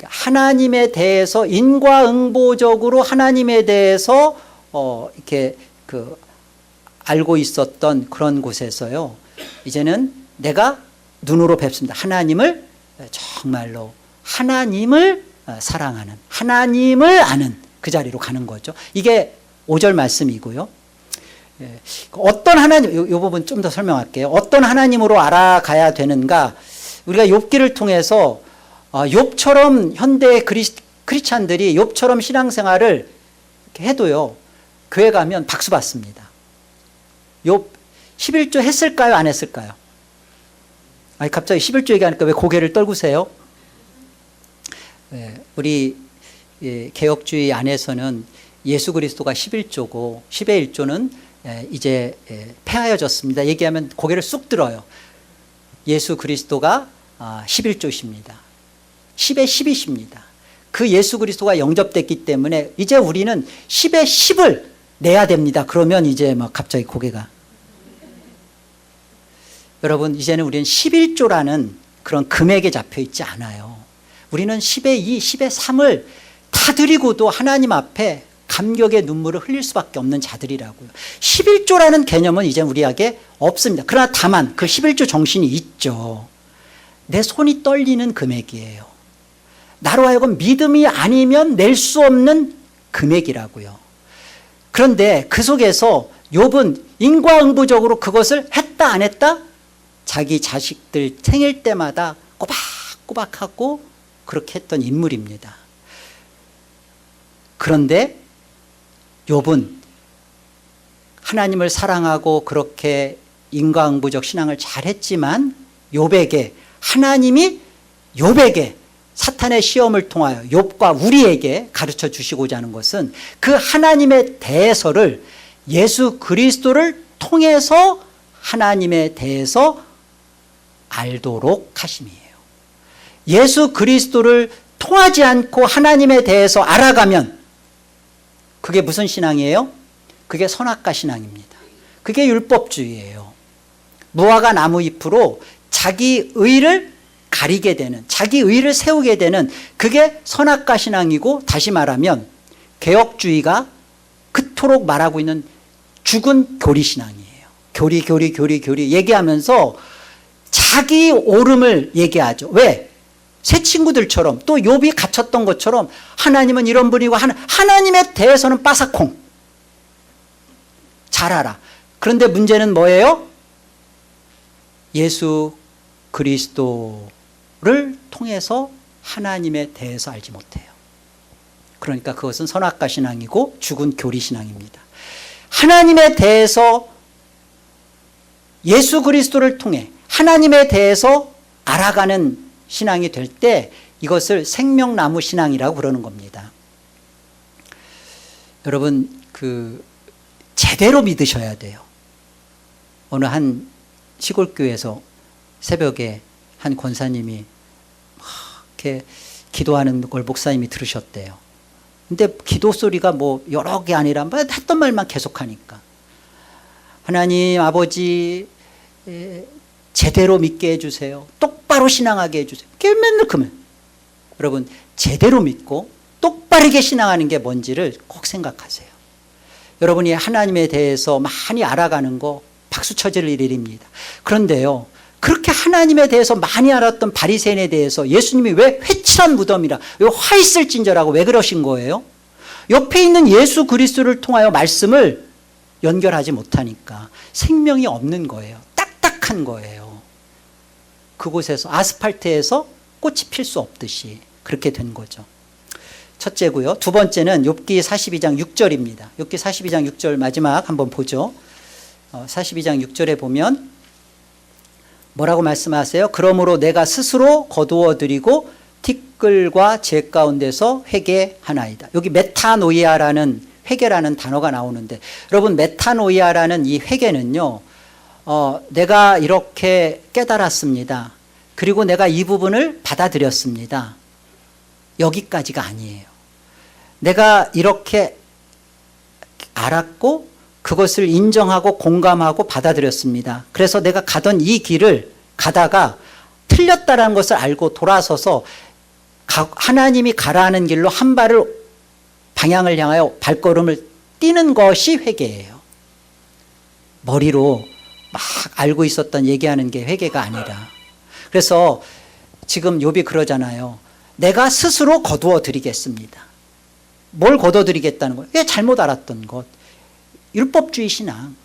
하나님에 대해서 인과응보적으로 하나님에 대해서 이렇게 알고 있었던 그런 곳에서요. 이제는 내가 눈으로 뵙습니다. 하나님을 정말로 하나님을 사랑하는 하나님을 아는 그 자리로 가는 거죠. 이게 5절 말씀이고요. 어떤 하나님, 이 부분 좀 더 설명할게요. 어떤 하나님으로 알아가야 되는가? 우리가 욥기를 통해서 욥처럼 현대 크리스찬들이 욥처럼 신앙생활을 이렇게 해도요, 교회 가면 박수 받습니다. 욥 11조 했을까요? 안 했을까요? 아니, 갑자기 11조 얘기하니까 왜 고개를 떨구세요? 우리 개혁주의 안에서는 예수 그리스도가 11조고 10의 1조는 이제 폐하여졌습니다. 얘기하면 고개를 쑥 들어요. 예수 그리스도가 11조십니다. 10의 10이십니다. 그 예수 그리스도가 영접됐기 때문에 이제 우리는 10의 10을 내야 됩니다. 그러면 이제 막 갑자기 고개가. 여러분, 이제는 우리는 11조라는 그런 금액에 잡혀 있지 않아요. 우리는 10의 2, 10의 3을 다 드리고도 하나님 앞에 감격의 눈물을 흘릴 수밖에 없는 자들이라고요. 11조라는 개념은 이제 우리에게 없습니다. 그러나 다만 그 11조 정신이 있죠. 내 손이 떨리는 금액이에요. 나로 하여금 믿음이 아니면 낼 수 없는 금액이라고요. 그런데 그 속에서 욥은 인과응보적으로 그것을 했다 안 했다? 자기 자식들 생일 때마다 꼬박꼬박하고 그렇게 했던 인물입니다. 그런데 욥은 하나님을 사랑하고 그렇게 인과응보적 신앙을 잘했지만 하나님이 욥에게 사탄의 시험을 통하여 욥과 우리에게 가르쳐 주시고자 하는 것은 그 하나님의 대해서를 예수 그리스도를 통해서 하나님에 대해서 알도록 하심이에요. 예수 그리스도를 통하지 않고 하나님에 대해서 알아가면 그게 무슨 신앙이에요? 그게 선악과 신앙입니다. 그게 율법주의예요. 무화과 나무 잎으로 자기 의를 가리게 되는, 자기 의를 세우게 되는 그게 선악과 신앙이고, 다시 말하면 개혁주의가 그토록 말하고 있는 죽은 교리 신앙이에요. 교리 얘기하면서 자기 옳음을 얘기하죠. 왜? 새 친구들처럼, 또 욥이 갇혔던 것처럼 하나님은 이런 분이고 하나님에 대해서는 빠삭콩 잘 알아. 그런데 문제는 뭐예요? 예수 그리스도를 통해서 하나님에 대해서 알지 못해요. 그러니까 그것은 선악과 신앙이고 죽은 교리 신앙입니다. 하나님에 대해서, 예수 그리스도를 통해 하나님에 대해서 알아가는 신앙이 될 때 이것을 생명나무 신앙이라고 그러는 겁니다. 여러분, 제대로 믿으셔야 돼요. 어느 한 시골 교회에서 새벽에 한 권사님이 이렇게 기도하는 걸 목사님이 들으셨대요. 근데 기도 소리가 뭐 여러 개 아니라 했던 말만 계속하니까, 하나님 아버지 제대로 믿게 해주세요. 똑바로 신앙하게 해주세요. 맨날 그러면, 여러분, 제대로 믿고 똑바르게 신앙하는 게 뭔지를 꼭 생각하세요. 여러분이 하나님에 대해서 많이 알아가는 거 박수 쳐질 일입니다. 그런데요, 그렇게 하나님에 대해서 많이 알았던 바리새인에 대해서 예수님이 왜 회칠한 무덤이라, 왜 화 있을진저라고 왜 그러신 거예요? 옆에 있는 예수 그리스도를 통하여 말씀을 연결하지 못하니까 생명이 없는 거예요. 딱딱한 거예요. 그곳에서, 아스팔트에서 꽃이 필 수 없듯이 그렇게 된 거죠. 첫째고요. 두 번째는 욥기 42장 6절입니다. 욥기 42장 6절 마지막 한번 보죠. 42장 6절에 보면 뭐라고 말씀하세요? 그러므로 내가 스스로 거두어 드리고 티끌과 재 가운데서 회개하나이다. 여기 메타노이아라는, 회개라는 단어가 나오는데, 여러분, 메타노이아라는 이 회개는요, 내가 이렇게 깨달았습니다. 그리고 내가 이 부분을 받아들였습니다. 여기까지가 아니에요. 내가 이렇게 알았고 그것을 인정하고 공감하고 받아들였습니다. 그래서 내가 가던 이 길을 가다가 틀렸다는 것을 알고 돌아서서 하나님이 가라는 길로 한 발을, 방향을 향하여 발걸음을 뛰는 것이 회개예요. 머리로 막 알고 있었던 얘기하는 게 회개가 아니라. 그래서 지금 욥이 그러잖아요. 내가 스스로 거두어 드리겠습니다. 뭘 거두어 드리겠다는 거예요? 왜 잘못 알았던 것, 율법주의 신앙,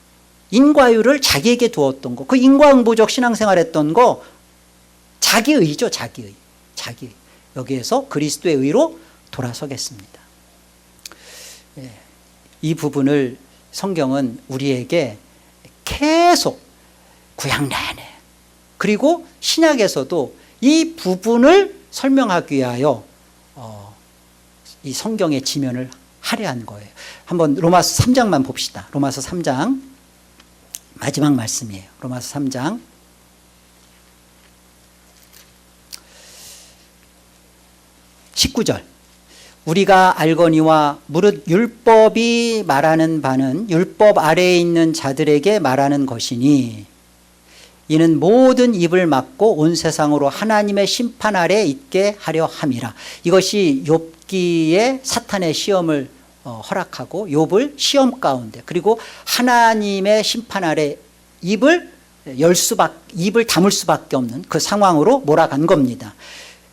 인과율을 자기에게 두었던 거, 그 인과응보적 신앙생활했던 거, 자기의죠. 자기의. 여기에서 그리스도의 의로 돌아서겠습니다. 이 부분을 성경은 우리에게 계속 구약 내내, 그리고 신약에서도 이 부분을 설명하기 위하여 이 성경의 지면을 할애한 거예요. 한번 로마서 3장만 봅시다. 로마서 3장 마지막 말씀이에요. 로마서 3장 19절. 우리가 알거니와 무릇 율법이 말하는 바는 율법 아래에 있는 자들에게 말하는 것이니, 이는 모든 입을 막고 온 세상으로 하나님의 심판 아래 있게 하려 함이라. 이것이 욥기의 사탄의 시험을 허락하고 욥을 시험 가운데, 그리고 하나님의 심판 아래 입을 담을 수밖에 없는 그 상황으로 몰아간 겁니다.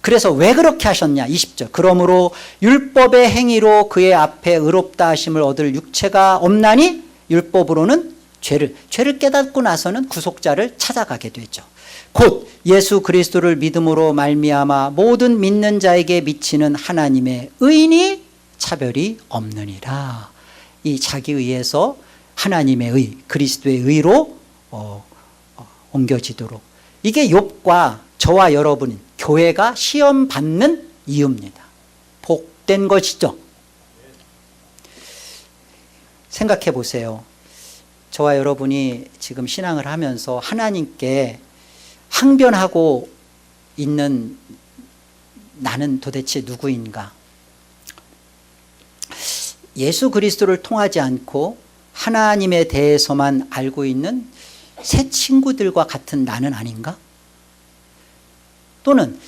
그래서 왜 그렇게 하셨냐? 20절. 그러므로 율법의 행위로 그의 앞에 의롭다 하심을 얻을 육체가 없나니 율법으로는 죄를 깨닫고 나서는 구속자를 찾아가게 되죠. 곧 예수 그리스도를 믿음으로 말미암아 모든 믿는 자에게 미치는 하나님의 의인이 차별이 없느니라. 이 자기 의에서 하나님의 의, 그리스도의 의로 옮겨지도록. 이게 욥과 저와 여러분, 교회가 시험 받는 이유입니다. 복된 것이죠. 생각해 보세요. 저와 여러분이 지금 신앙을 하면서 하나님께 항변하고 있는 나는 도대체 누구인가? 예수 그리스도를 통하지 않고 하나님에 대해서만 알고 있는 새 친구들과 같은 나는 아닌가? 또는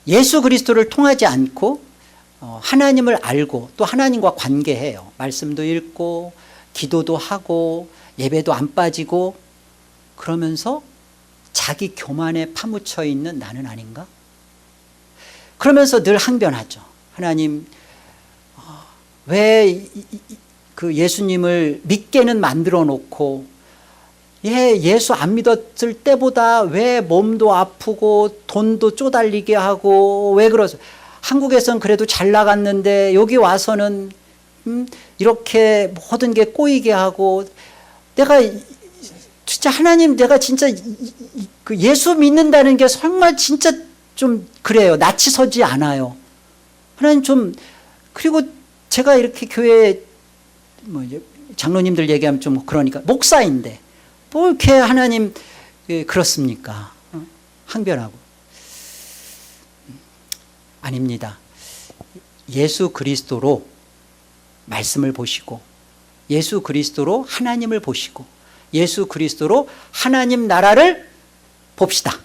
예수 그리스도를 통하지 않고 하나님을 알고 또 하나님과 관계해요. 말씀도 읽고 기도도 하고 예배도 안 빠지고 그러면서 자기 교만에 파묻혀 있는 나는 아닌가? 그러면서 늘 항변하죠. 하나님, 왜 그 예수님을 믿게는 만들어 놓고 예수 안 믿었을 때보다 왜 몸도 아프고 돈도 쪼달리게 하고 왜 그러세요? 한국에선 그래도 잘 나갔는데 여기 와서는 이렇게 모든 게 꼬이게 하고 내가 진짜 하나님 내가 진짜 그 예수 믿는다는 게 정말 진짜 좀 그래요. 낯이 서지 않아요. 하나님 좀 그리고 제가 이렇게 교회 뭐 장로님들 얘기하면 좀 그러니까 목사인데 뭐 이렇게 하나님 그렇습니까? 항변하고 아닙니다. 예수 그리스도로 말씀을 보시고 예수 그리스도로 하나님을 보시고 예수 그리스도로 하나님 나라를 봅시다.